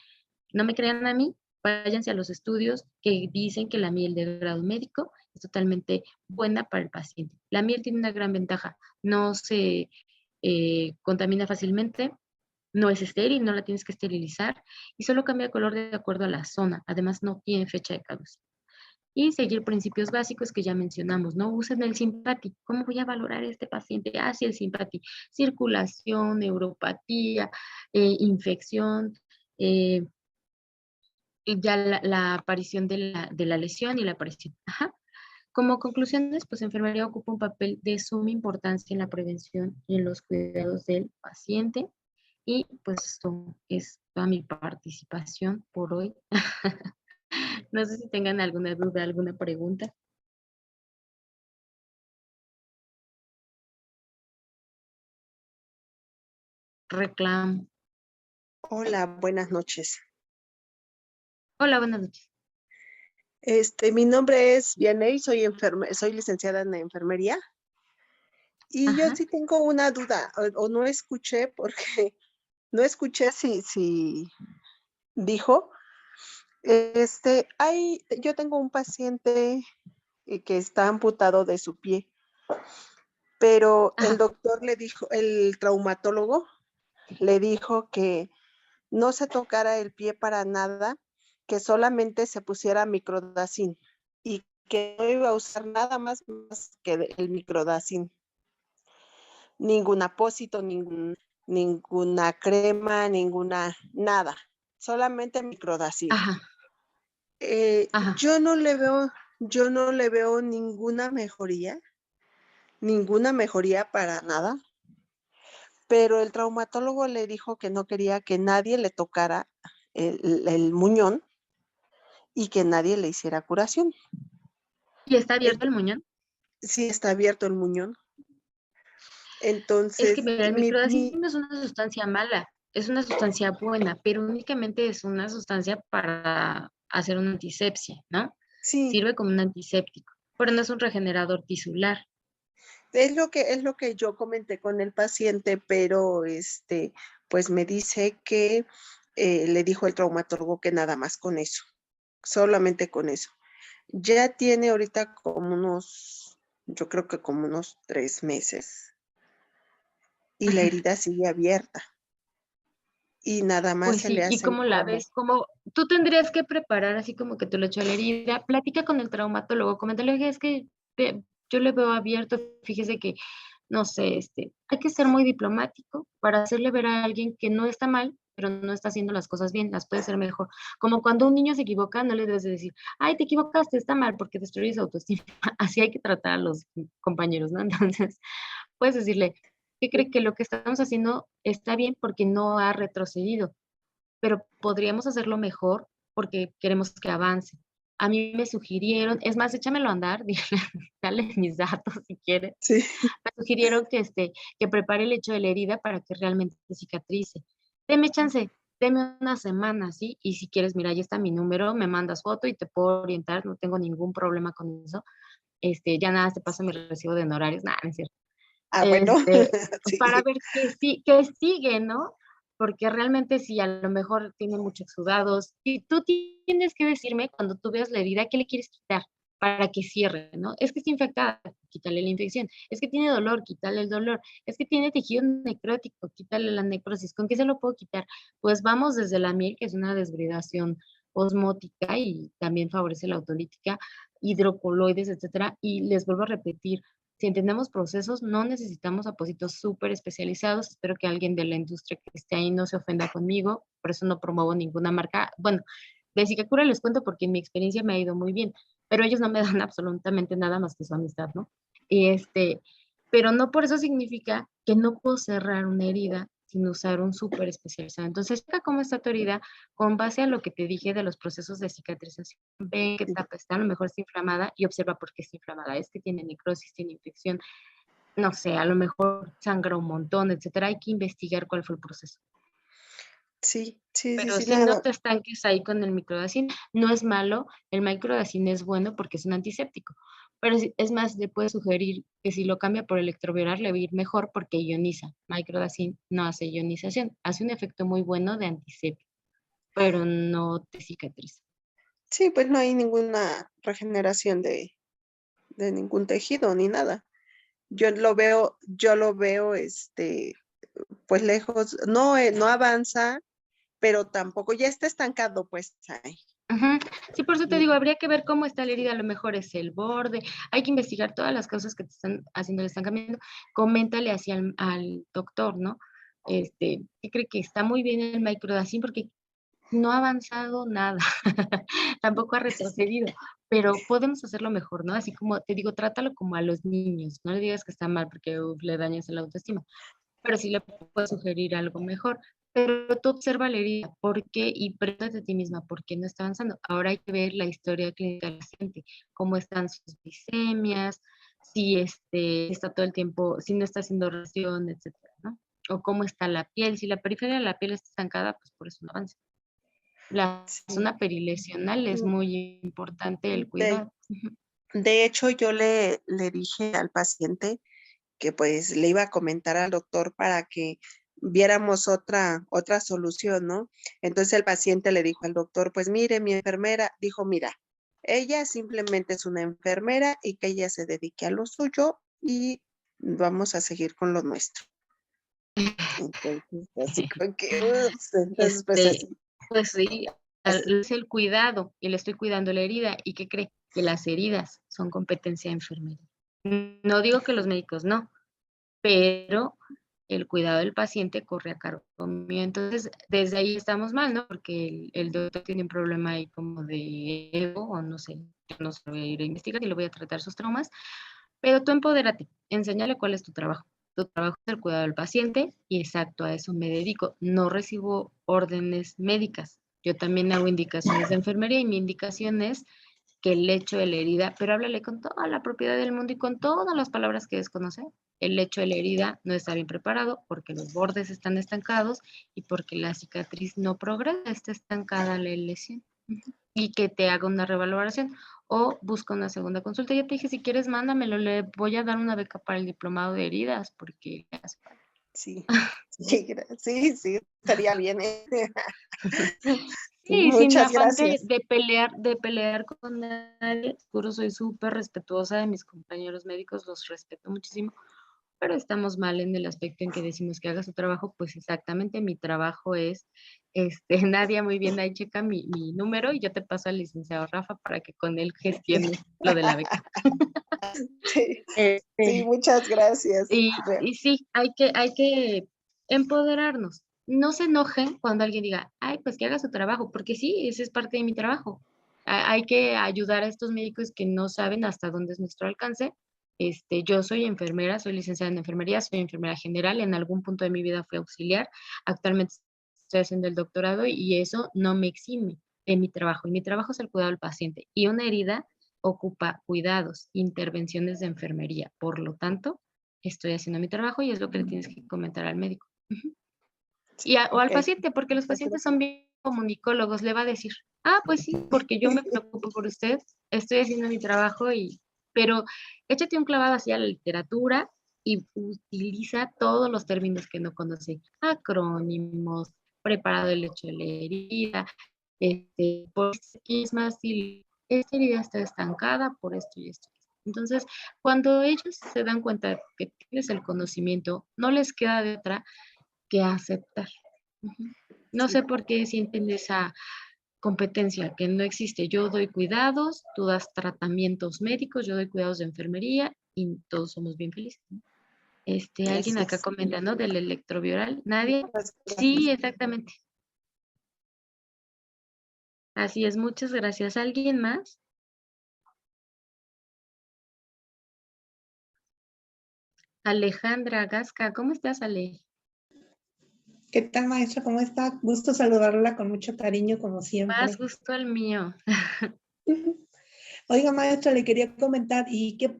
No me crean a mí, váyanse a los estudios que dicen que la miel de grado médico es totalmente buena para el paciente. La miel tiene una gran ventaja, no se contamina fácilmente, no es estéril, no la tienes que esterilizar y solo cambia de color de acuerdo a la zona. Además, no tiene fecha de caducidad. Y seguir principios básicos que ya mencionamos, ¿no? Usen el Simpati. ¿Cómo voy a valorar a este paciente? Ah, sí, el Simpati. Circulación, neuropatía, infección, y ya la aparición de la lesión y la aparición. Ajá. Como conclusiones, pues enfermería ocupa un papel de suma importancia en la prevención y en los cuidados del paciente. Y pues esto es toda mi participación por hoy. No sé si tengan alguna duda, alguna pregunta. Reclamo. Hola, buenas noches. Hola, buenas noches. Mi nombre es Vianey, soy licenciada en enfermería. Y yo Ajá. sí tengo una duda, o no escuché, porque no escuché si dijo. Yo tengo un paciente que está amputado de su pie, pero el Ajá. doctor le dijo, el traumatólogo le dijo que no se tocara el pie para nada, que solamente se pusiera microdacin y que no iba a usar nada más que el microdacin. Ningún apósito, ninguna crema, nada, solamente microdacin. Ajá. Ajá. Yo no le veo ninguna mejoría para nada, pero el traumatólogo le dijo que no quería que nadie le tocara el muñón y que nadie le hiciera curación. ¿Y está abierto el muñón? Sí, está abierto el muñón. Es que Entonces, mira, el microdacin no es una sustancia mala, es una sustancia buena, pero únicamente es una sustancia para hacer una antisepsia, ¿no? sí, Sirve como un antiséptico, pero no es un regenerador tisular. es lo que yo comenté con el paciente, pero pues me dice que le dijo el traumatólogo que nada más con eso, solamente con eso. Ya tiene ahorita yo creo que como unos 3 meses y la herida sigue abierta y nada más Pues se sí, le ¿y hacen cómo la ves? Como tú tendrías que preparar así como que te lo echó la herida, platica con el traumatólogo, coméntale, "Oiga, es que yo le veo abierto, fíjese que, no sé, hay que ser muy diplomático para hacerle ver a alguien que no está mal, pero no está haciendo las cosas bien, las puede hacer mejor. Como cuando un niño se equivoca, no le debes de decir, ay, te equivocaste, está mal, porque destruyes autoestima. Así hay que tratar a los compañeros, ¿no? Entonces, puedes decirle, ¿qué cree que lo que estamos haciendo está bien porque no ha retrocedido? Pero podríamos hacerlo mejor porque queremos que avance. A mí me sugirieron, es más, échamelo a andar, dale mis datos si quieres. Sí. Me sugirieron que prepare el hecho de la herida para que realmente cicatrice. Deme chance, deme una semana, ¿sí? Y si quieres, mira, ahí está mi número, me mandas foto y te puedo orientar, no tengo ningún problema con eso. Ya nada, te paso mi recibo de honorarios, nada, no es cierto. Bueno, sí. Para ver qué sigue, ¿no? Porque realmente si a lo mejor tiene muchos exudados, y tú tienes que decirme cuando tú veas la herida, ¿qué le quieres quitar? Para que cierre, ¿no? Es que está infectada, quítale la infección. Es que tiene dolor, quítale el dolor. Es que tiene tejido necrótico, quítale la necrosis. ¿Con qué se lo puedo quitar? Pues vamos desde la miel, que es una desbridación osmótica y también favorece la autolítica, hidrocoloides, etcétera. Y les vuelvo a repetir, si entendemos procesos, no necesitamos apósitos súper especializados. Espero que alguien de la industria que esté ahí no se ofenda conmigo, por eso no promuevo ninguna marca. Bueno, de Cicacura les cuento porque en mi experiencia me ha ido muy bien, pero ellos no me dan absolutamente nada más que su amistad, ¿no? Y pero no por eso significa que no puedo cerrar una herida sin usar un súper especializado. Entonces, checa cómo está tu herida con base a lo que te dije de los procesos de cicatrización. Ve qué etapa está, a lo mejor está inflamada y observa por qué está inflamada. Es que tiene necrosis, tiene infección, no sé, a lo mejor sangra un montón, etcétera. Hay que investigar cuál fue el proceso. Sí, sí, sí, Pero sí, si no nada. te estanques ahí con el microdacin, no es malo, el microdacin es bueno porque es un antiséptico, pero es más, le puedes sugerir que si lo cambia por electroviolar le va a ir mejor porque ioniza. Microdacin no hace ionización, hace un efecto muy bueno de antiséptico, pero no te cicatriza. Sí, pues no hay ninguna regeneración de ningún tejido ni nada. Yo lo veo, pues lejos, no, no avanza, pero tampoco ya está estancado, pues ahí. Ajá. Sí, por eso te digo, habría que ver cómo está la herida, a lo mejor es el borde, hay que investigar todas las causas que te están haciendo el estancamiento, coméntale así al doctor, ¿no? ¿Qué cree que está muy bien el microdacin? Porque no ha avanzado nada, tampoco ha retrocedido, pero podemos hacerlo mejor, ¿no? Así como te digo, trátalo como a los niños, no le digas que está mal porque le dañas la autoestima, pero sí le puedes sugerir algo mejor. Pero tú observa la herida, ¿por qué? Y pregúntate a ti misma, ¿por qué no está avanzando? Ahora hay que ver la historia clínica del paciente, cómo están sus glicemias, si está todo el tiempo, si no está haciendo oración, etcétera, ¿no? O cómo está la piel, si la periferia de la piel está estancada, pues por eso no avanza. La Sí. zona perilesional es muy importante el De, cuidado. Ujú. de hecho, yo le dije al paciente que pues le iba a comentar al doctor para que viéramos otra solución, ¿no? Entonces el paciente le dijo al doctor, pues mire, mi enfermera dijo, mira, ella simplemente es una enfermera y que ella se dedique a lo suyo y vamos a seguir con lo nuestro. Entonces, así como que, ups, entonces pues Este, así, pues sí, así. es el cuidado y le estoy cuidando la herida. ¿Y qué cree? Que las heridas son competencia de enfermería. No digo que los médicos no, pero el cuidado del paciente corre a cargo mío. Entonces, desde ahí estamos mal, ¿no? Porque el doctor tiene un problema ahí como de ego, o no sé, yo no sé, voy a ir a investigar y le voy a tratar sus traumas, pero tú empodérate, enséñale cuál es tu trabajo. Tu trabajo es el cuidado del paciente y exacto, a eso me dedico. No recibo órdenes médicas. Yo también hago indicaciones de enfermería y mi indicación es que el hecho de la herida, pero háblale con toda la propiedad del mundo y con todas las palabras que desconoce. El hecho de la herida no está bien preparado porque los bordes están estancados y porque la cicatriz no progresa, está estancada la lesión. Y que te haga una revaloración o busca una segunda consulta. Ya te dije, si quieres, mándamelo, le voy a dar una beca para el diplomado de heridas porque Sí, sí, sí, sí, estaría bien. sí, sin Muchas afán gracias. de pelear con nadie, seguro soy súper respetuosa de mis compañeros médicos, los respeto muchísimo, pero estamos mal en el aspecto en que decimos que haga su trabajo, pues exactamente mi trabajo es, Nadia, muy bien, ahí checa mi número y yo te paso al licenciado Rafa para que con él gestione lo de la beca. Sí, sí, Este, muchas gracias. y sí, hay que empoderarnos. No se enojen cuando alguien diga, ay, pues que haga su trabajo, porque sí, ese es parte de mi trabajo. Hay que ayudar a estos médicos que no saben hasta dónde es nuestro alcance. Yo soy enfermera, soy licenciada en enfermería, soy enfermera general, en algún punto de mi vida fui auxiliar, actualmente estoy haciendo el doctorado y eso no me exime de mi trabajo. Y mi trabajo es el cuidado del paciente. Y una herida ocupa cuidados, intervenciones de enfermería. Por lo tanto, estoy haciendo mi trabajo y es lo que le tienes que comentar al médico. Ujú. O al Ok, paciente, porque los muchas pacientes gracias. son bien comunicólogos, le va a decir, ah, pues sí, porque yo me preocupo por usted, estoy haciendo mi trabajo pero échate un clavado hacia la literatura y utiliza todos los términos que no conoce, acrónimos, preparado el hecho de la herida, por qué es más, si esta herida está estancada por esto y esto. Entonces, cuando ellos se dan cuenta que tienes el conocimiento, no les queda de otra que aceptar. Ujú. No sé por qué sienten esa competencia que no existe. Yo doy cuidados, tú das tratamientos médicos, yo doy cuidados de enfermería y todos somos bien felices, ¿no? Alguien Así acá es. comenta, ¿no? Del electrovioral. ¿Nadie? Muchas Sí, gracias. exactamente. Así es, muchas gracias. ¿Alguien más? Alejandra Gasca, ¿cómo estás, Ale? ¿Qué tal, maestra? ¿Cómo está? Gusto saludarla con mucho cariño, como siempre. Más gusto el mío. Oiga, maestra, le quería comentar y que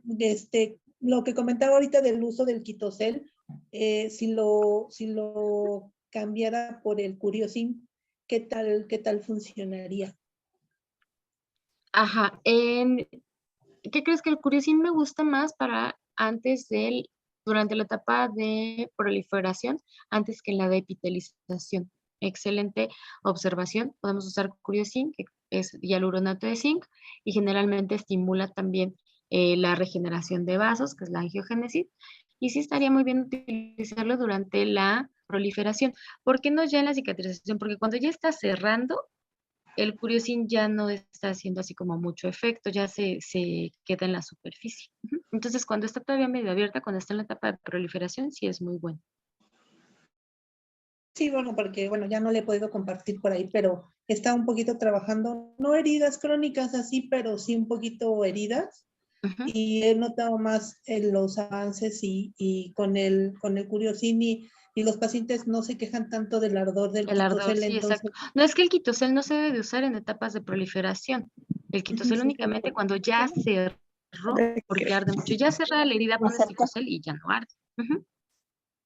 lo que comentaba ahorita del uso del quitosel, si lo cambiara por el Curiosin, ¿qué tal funcionaría? Ajá. ¿Qué crees? Que el Curiosin me gusta más para durante la etapa de proliferación, antes que la de epitelización. Excelente observación. Podemos usar Curiosin, que es hialuronato de zinc, y generalmente estimula también la regeneración de vasos, que es la angiogénesis, y sí estaría muy bien utilizarlo durante la proliferación. ¿Por qué no ya en la cicatrización? Porque cuando ya está cerrando, el Curiosin ya no está haciendo así como mucho efecto, ya se queda en la superficie. Ujú. Entonces, cuando está todavía medio abierta, cuando está en la etapa de proliferación, sí es muy bueno. Sí, bueno, porque bueno, ya no le he podido compartir por ahí, pero está un poquito trabajando, no heridas crónicas así, pero sí un poquito heridas. Ujú. Y he notado más los avances y con el Curiosin y los pacientes no se quejan tanto del ardor del El ardor, quitosel, sí, entonces. exacto. No, es que el quitosel no se debe de usar en etapas de proliferación. El quitosel Sí. únicamente cuando ya cerró, porque arde mucho. Ya cerrada la herida, pones quitosel y ya no arde. Ujú.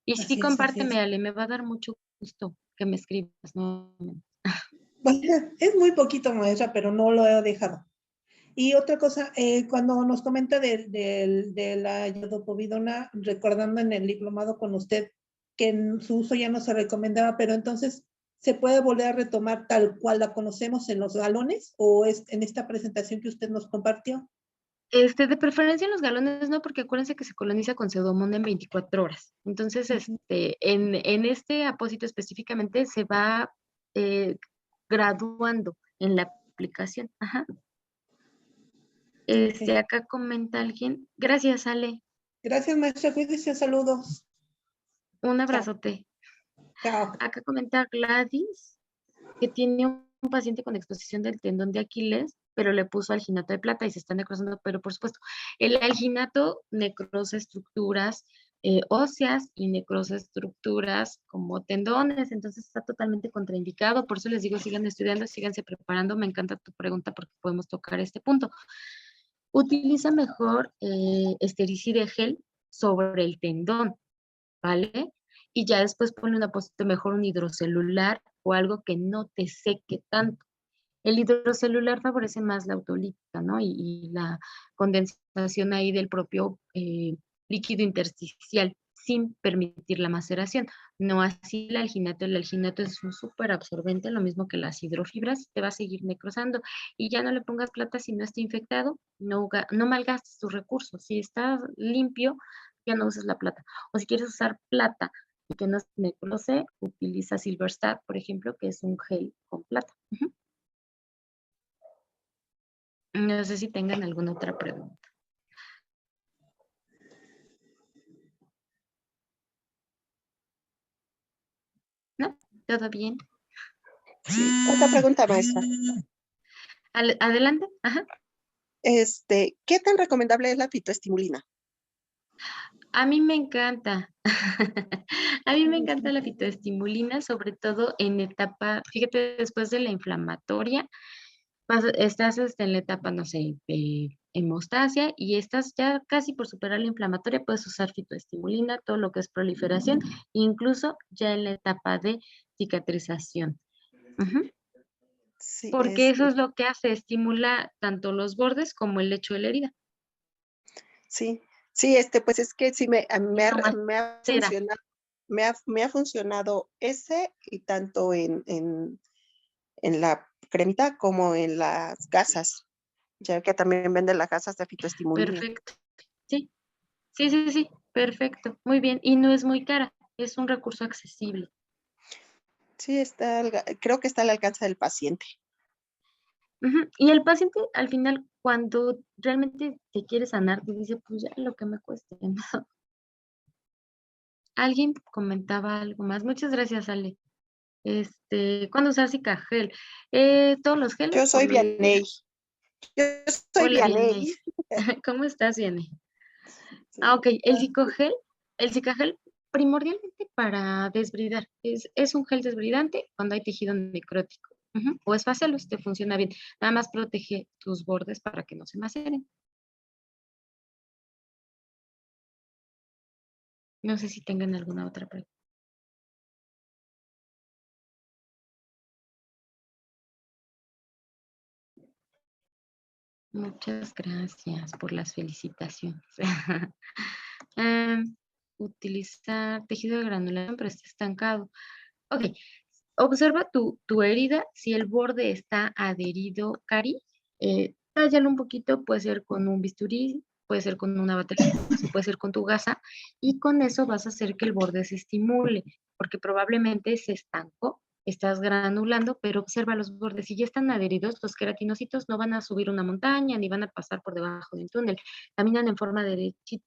Y sí, Así es. compárteme, Ale, me va a dar mucho gusto que me escribas, ¿no? Bueno, es muy poquito, maestra, pero no lo he dejado. Y otra cosa, cuando nos comenta de la iodopovidona, recordando en el diplomado con usted que en su uso ya no se recomendaba, pero entonces, ¿se puede volver a retomar tal cual la conocemos en los galones o es en esta presentación que usted nos compartió? De preferencia en los galones no, porque acuérdense que se coloniza con Pseudomonas en 24 horas. Entonces, en este apósito específicamente se va graduando en la aplicación. Ajá. Acá comenta alguien. Gracias, Ale. Gracias, maestra. Cuídese. Saludos. Un abrazote. Chao. Acá comenta Gladys que tiene un paciente con exposición del tendón de Aquiles, pero le puso alginato de plata y se está necrosando, pero por supuesto, el alginato necrosa estructuras óseas y necrosa estructuras como tendones, entonces está totalmente contraindicado, por eso les digo, sigan estudiando, síganse preparando, me encanta tu pregunta porque podemos tocar este punto. Utiliza mejor estericida gel sobre el tendón, ¿vale? Y ya después ponle un apósito mejor, un hidrocelular o algo que no te seque tanto. El hidrocelular favorece más la autolítica, ¿no? Y la condensación ahí del propio líquido intersticial sin permitir la maceración. No así el alginato. El alginato es un súper absorbente, lo mismo que las hidrofibras, te va a seguir necrosando. Y ya no le pongas plata si no está infectado, no malgastes tus recursos. Si está limpio, ya no uses la plata. O si quieres usar plata y que no se necrose, utiliza Silverstat, por ejemplo, que es un gel con plata. Uh-huh. No sé si tengan alguna otra pregunta. ¿No? ¿Todo bien? Sí, otra pregunta, maestra. Adelante. Ajá. ¿Qué tan recomendable es la fitoestimulina? A mí me encanta. A mí me encanta la fitoestimulina, sobre todo en etapa, fíjate, después de la inflamatoria, estás en la etapa, no sé, de hemostasia y estás ya casi por superar la inflamatoria, puedes usar fitoestimulina, todo lo que es proliferación, incluso ya en la etapa de cicatrización. Uh-huh. Sí, porque eso es lo que hace, estimula tanto los bordes como el lecho de la herida. Sí, pues es que sí me ha funcionado ese y tanto en la cremita como en las gasas, ya que también venden las gasas de fitoestimulina. Perfecto, sí, perfecto, muy bien, y no es muy cara, es un recurso accesible. Sí, creo que está al alcance del paciente. Uh-huh. Y el paciente al final, cuando realmente te quiere sanar, te dice, pues ya lo que me cueste, ¿no? Alguien comentaba algo más. Muchas gracias, Ale. ¿Cuándo usar Cicagel? Todos los geles. Yo soy Vianey. Hola, Vianey. ¿Cómo estás, Vianey? Ah, ok. El Cicagel primordialmente para desbridar. Es un gel desbridante cuando hay tejido necrótico. O esfácelos, te funciona bien. Nada más protege tus bordes para que no se maceren. No sé si tengan alguna otra pregunta. Muchas gracias por las felicitaciones. Utilizar tejido de granulación, pero está estancado. Ok, observa tu herida. Si el borde está adherido, Cari, tállalo un poquito, puede ser con un bisturí, puede ser con una batería, puede ser con tu gasa, y con eso vas a hacer que el borde se estimule, porque probablemente se estancó, estás granulando, pero observa los bordes. Si ya están adheridos, los queratinocitos no van a subir una montaña, ni van a pasar por debajo de un túnel, caminan en forma derechita,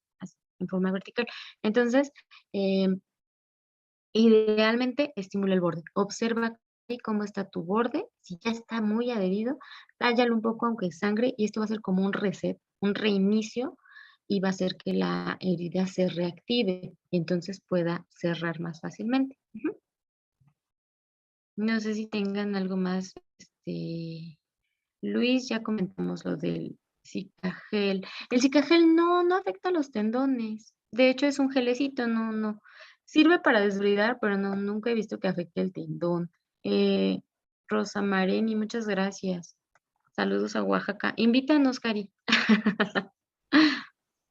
en forma vertical. Entonces, idealmente estimula el borde. Observa cómo está tu borde. Si ya está muy adherido, tállalo un poco aunque sangre, y esto va a ser como un reset, un reinicio, y va a hacer que la herida se reactive y entonces pueda cerrar más fácilmente. No sé si tengan algo más. Luis, ya comentamos lo del Zicagel. El Zicagel no afecta a los tendones. De hecho, es un gelecito, no. Sirve para desbridar, pero nunca he visto que afecte el tendón. Rosa Mareni, muchas gracias. Saludos a Oaxaca. Invítanos, Cari.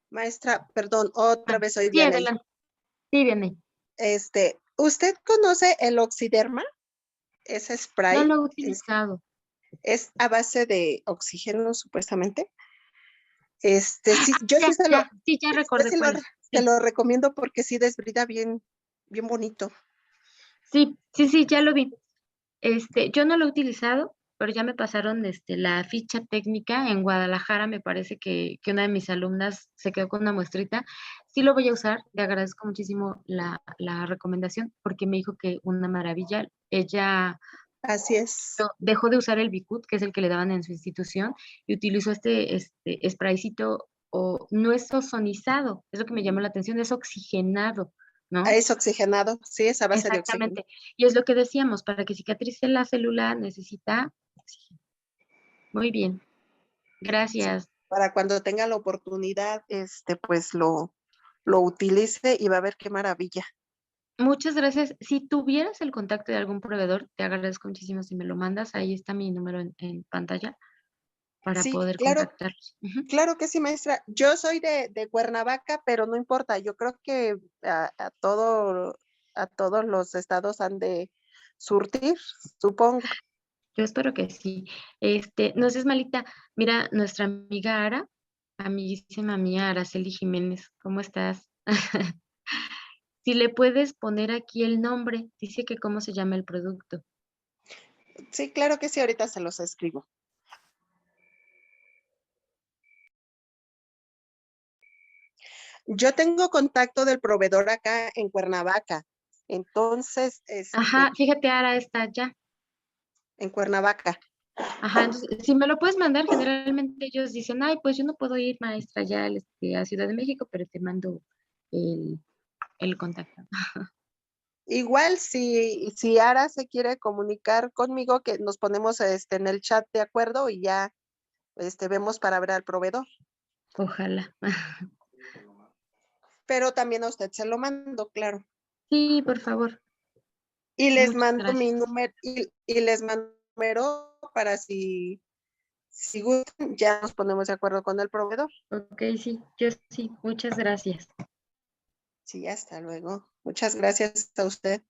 Maestra, perdón, otra vez soy Sí, Diana. adelante. Sí, viene. ¿Usted conoce el Oxiderma? Ese No spray lo he utilizado. es a base de oxígeno, supuestamente. Sí, yo sí Ya recordé cuál es. se lo recomiendo porque sí desbrida bien, bien bonito. Sí, ya lo vi. Yo no lo he utilizado, pero ya me pasaron la ficha técnica en Guadalajara. Me parece que una de mis alumnas se quedó con una muestrita. Sí lo voy a usar, le agradezco muchísimo la recomendación, porque me dijo que una maravilla. Ella Así es. dejó de usar el Bicut, que es el que le daban en su institución, y utilizó este spraycito, no es ozonizado, es lo que me llamó la atención, es oxigenado, ¿no? Es oxigenado, sí, es a base de oxígeno. Exactamente. Y es lo que decíamos, para que cicatrice la célula necesita oxígeno. Muy bien. Gracias. Para cuando tenga la oportunidad, pues lo utilice y va a ver qué maravilla. Muchas gracias. Si tuvieras el contacto de algún proveedor, te agradezco muchísimo si me lo mandas. Ahí está mi número en pantalla para Sí, poder claro, contactarlos. claro que sí, maestra. Yo soy de Cuernavaca, pero no importa. Yo creo que a todos los estados han de surtir, supongo. Yo espero que sí. No seas malita. Mira, nuestra amiga Ara, amiguísima mía, Araceli Jiménez, ¿cómo estás? Si le puedes poner aquí el nombre, dice que cómo se llama el producto. Sí, claro que sí, ahorita se los escribo. Yo tengo contacto del proveedor acá en Cuernavaca. Entonces, Ajá, fíjate, Ara está allá. en Cuernavaca. Ajá, entonces, si me lo puedes mandar, generalmente ellos dicen, ay, pues yo no puedo ir, maestra, ya a Ciudad de México, pero te mando el contacto. Igual si Ara se quiere comunicar conmigo, que nos ponemos en el chat de acuerdo y ya vemos para ver al proveedor. Ojalá. Pero también a usted se lo mando, claro. Sí, por favor. Y les Muchas mando mi gracias. número y les mando mi número para si gustan, ya nos ponemos de acuerdo con el proveedor. Ok, sí, yo sí, muchas gracias. Sí, hasta luego. Muchas gracias a usted.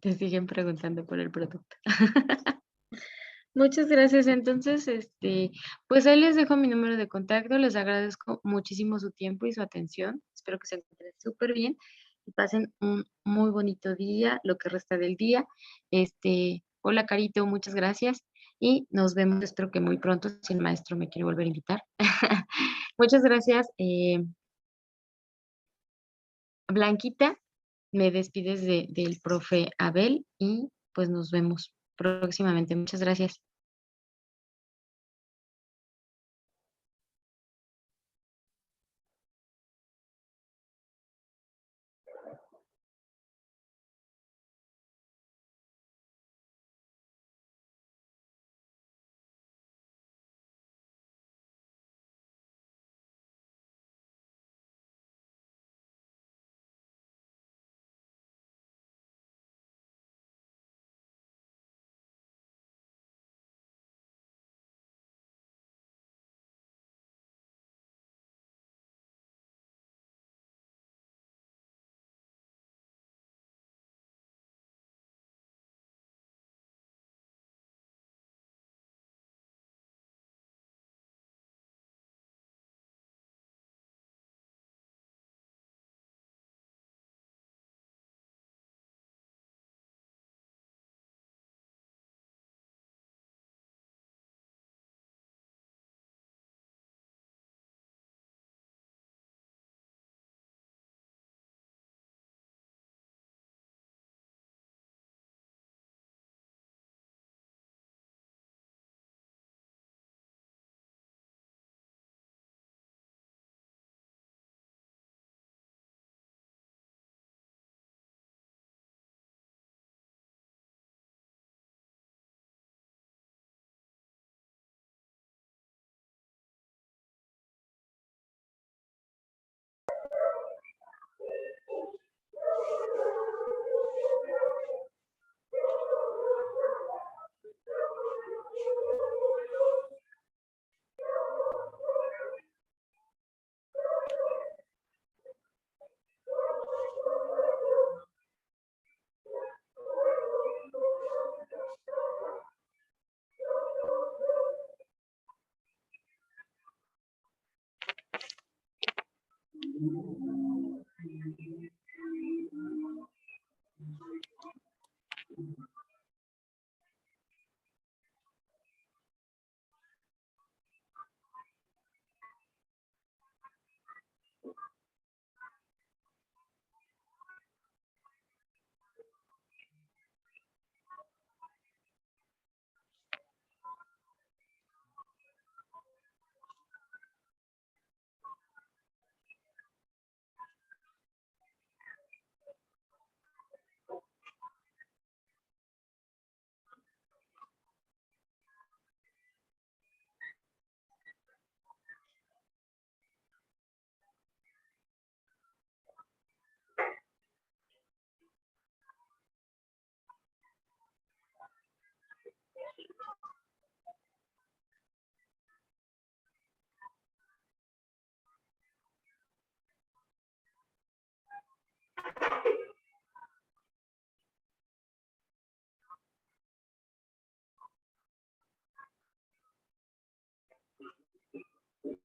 Te siguen preguntando por el producto. Muchas gracias. Entonces, pues ahí les dejo mi número de contacto. Les agradezco muchísimo su tiempo y su atención. Espero que se encuentren súper bien y pasen un muy bonito día, lo que resta del día. Hola, Carito, muchas gracias y nos vemos, espero que muy pronto, si el maestro me quiere volver a invitar. Muchas gracias. Blanquita, me despides del profe Abel y pues nos vemos próximamente. Muchas gracias.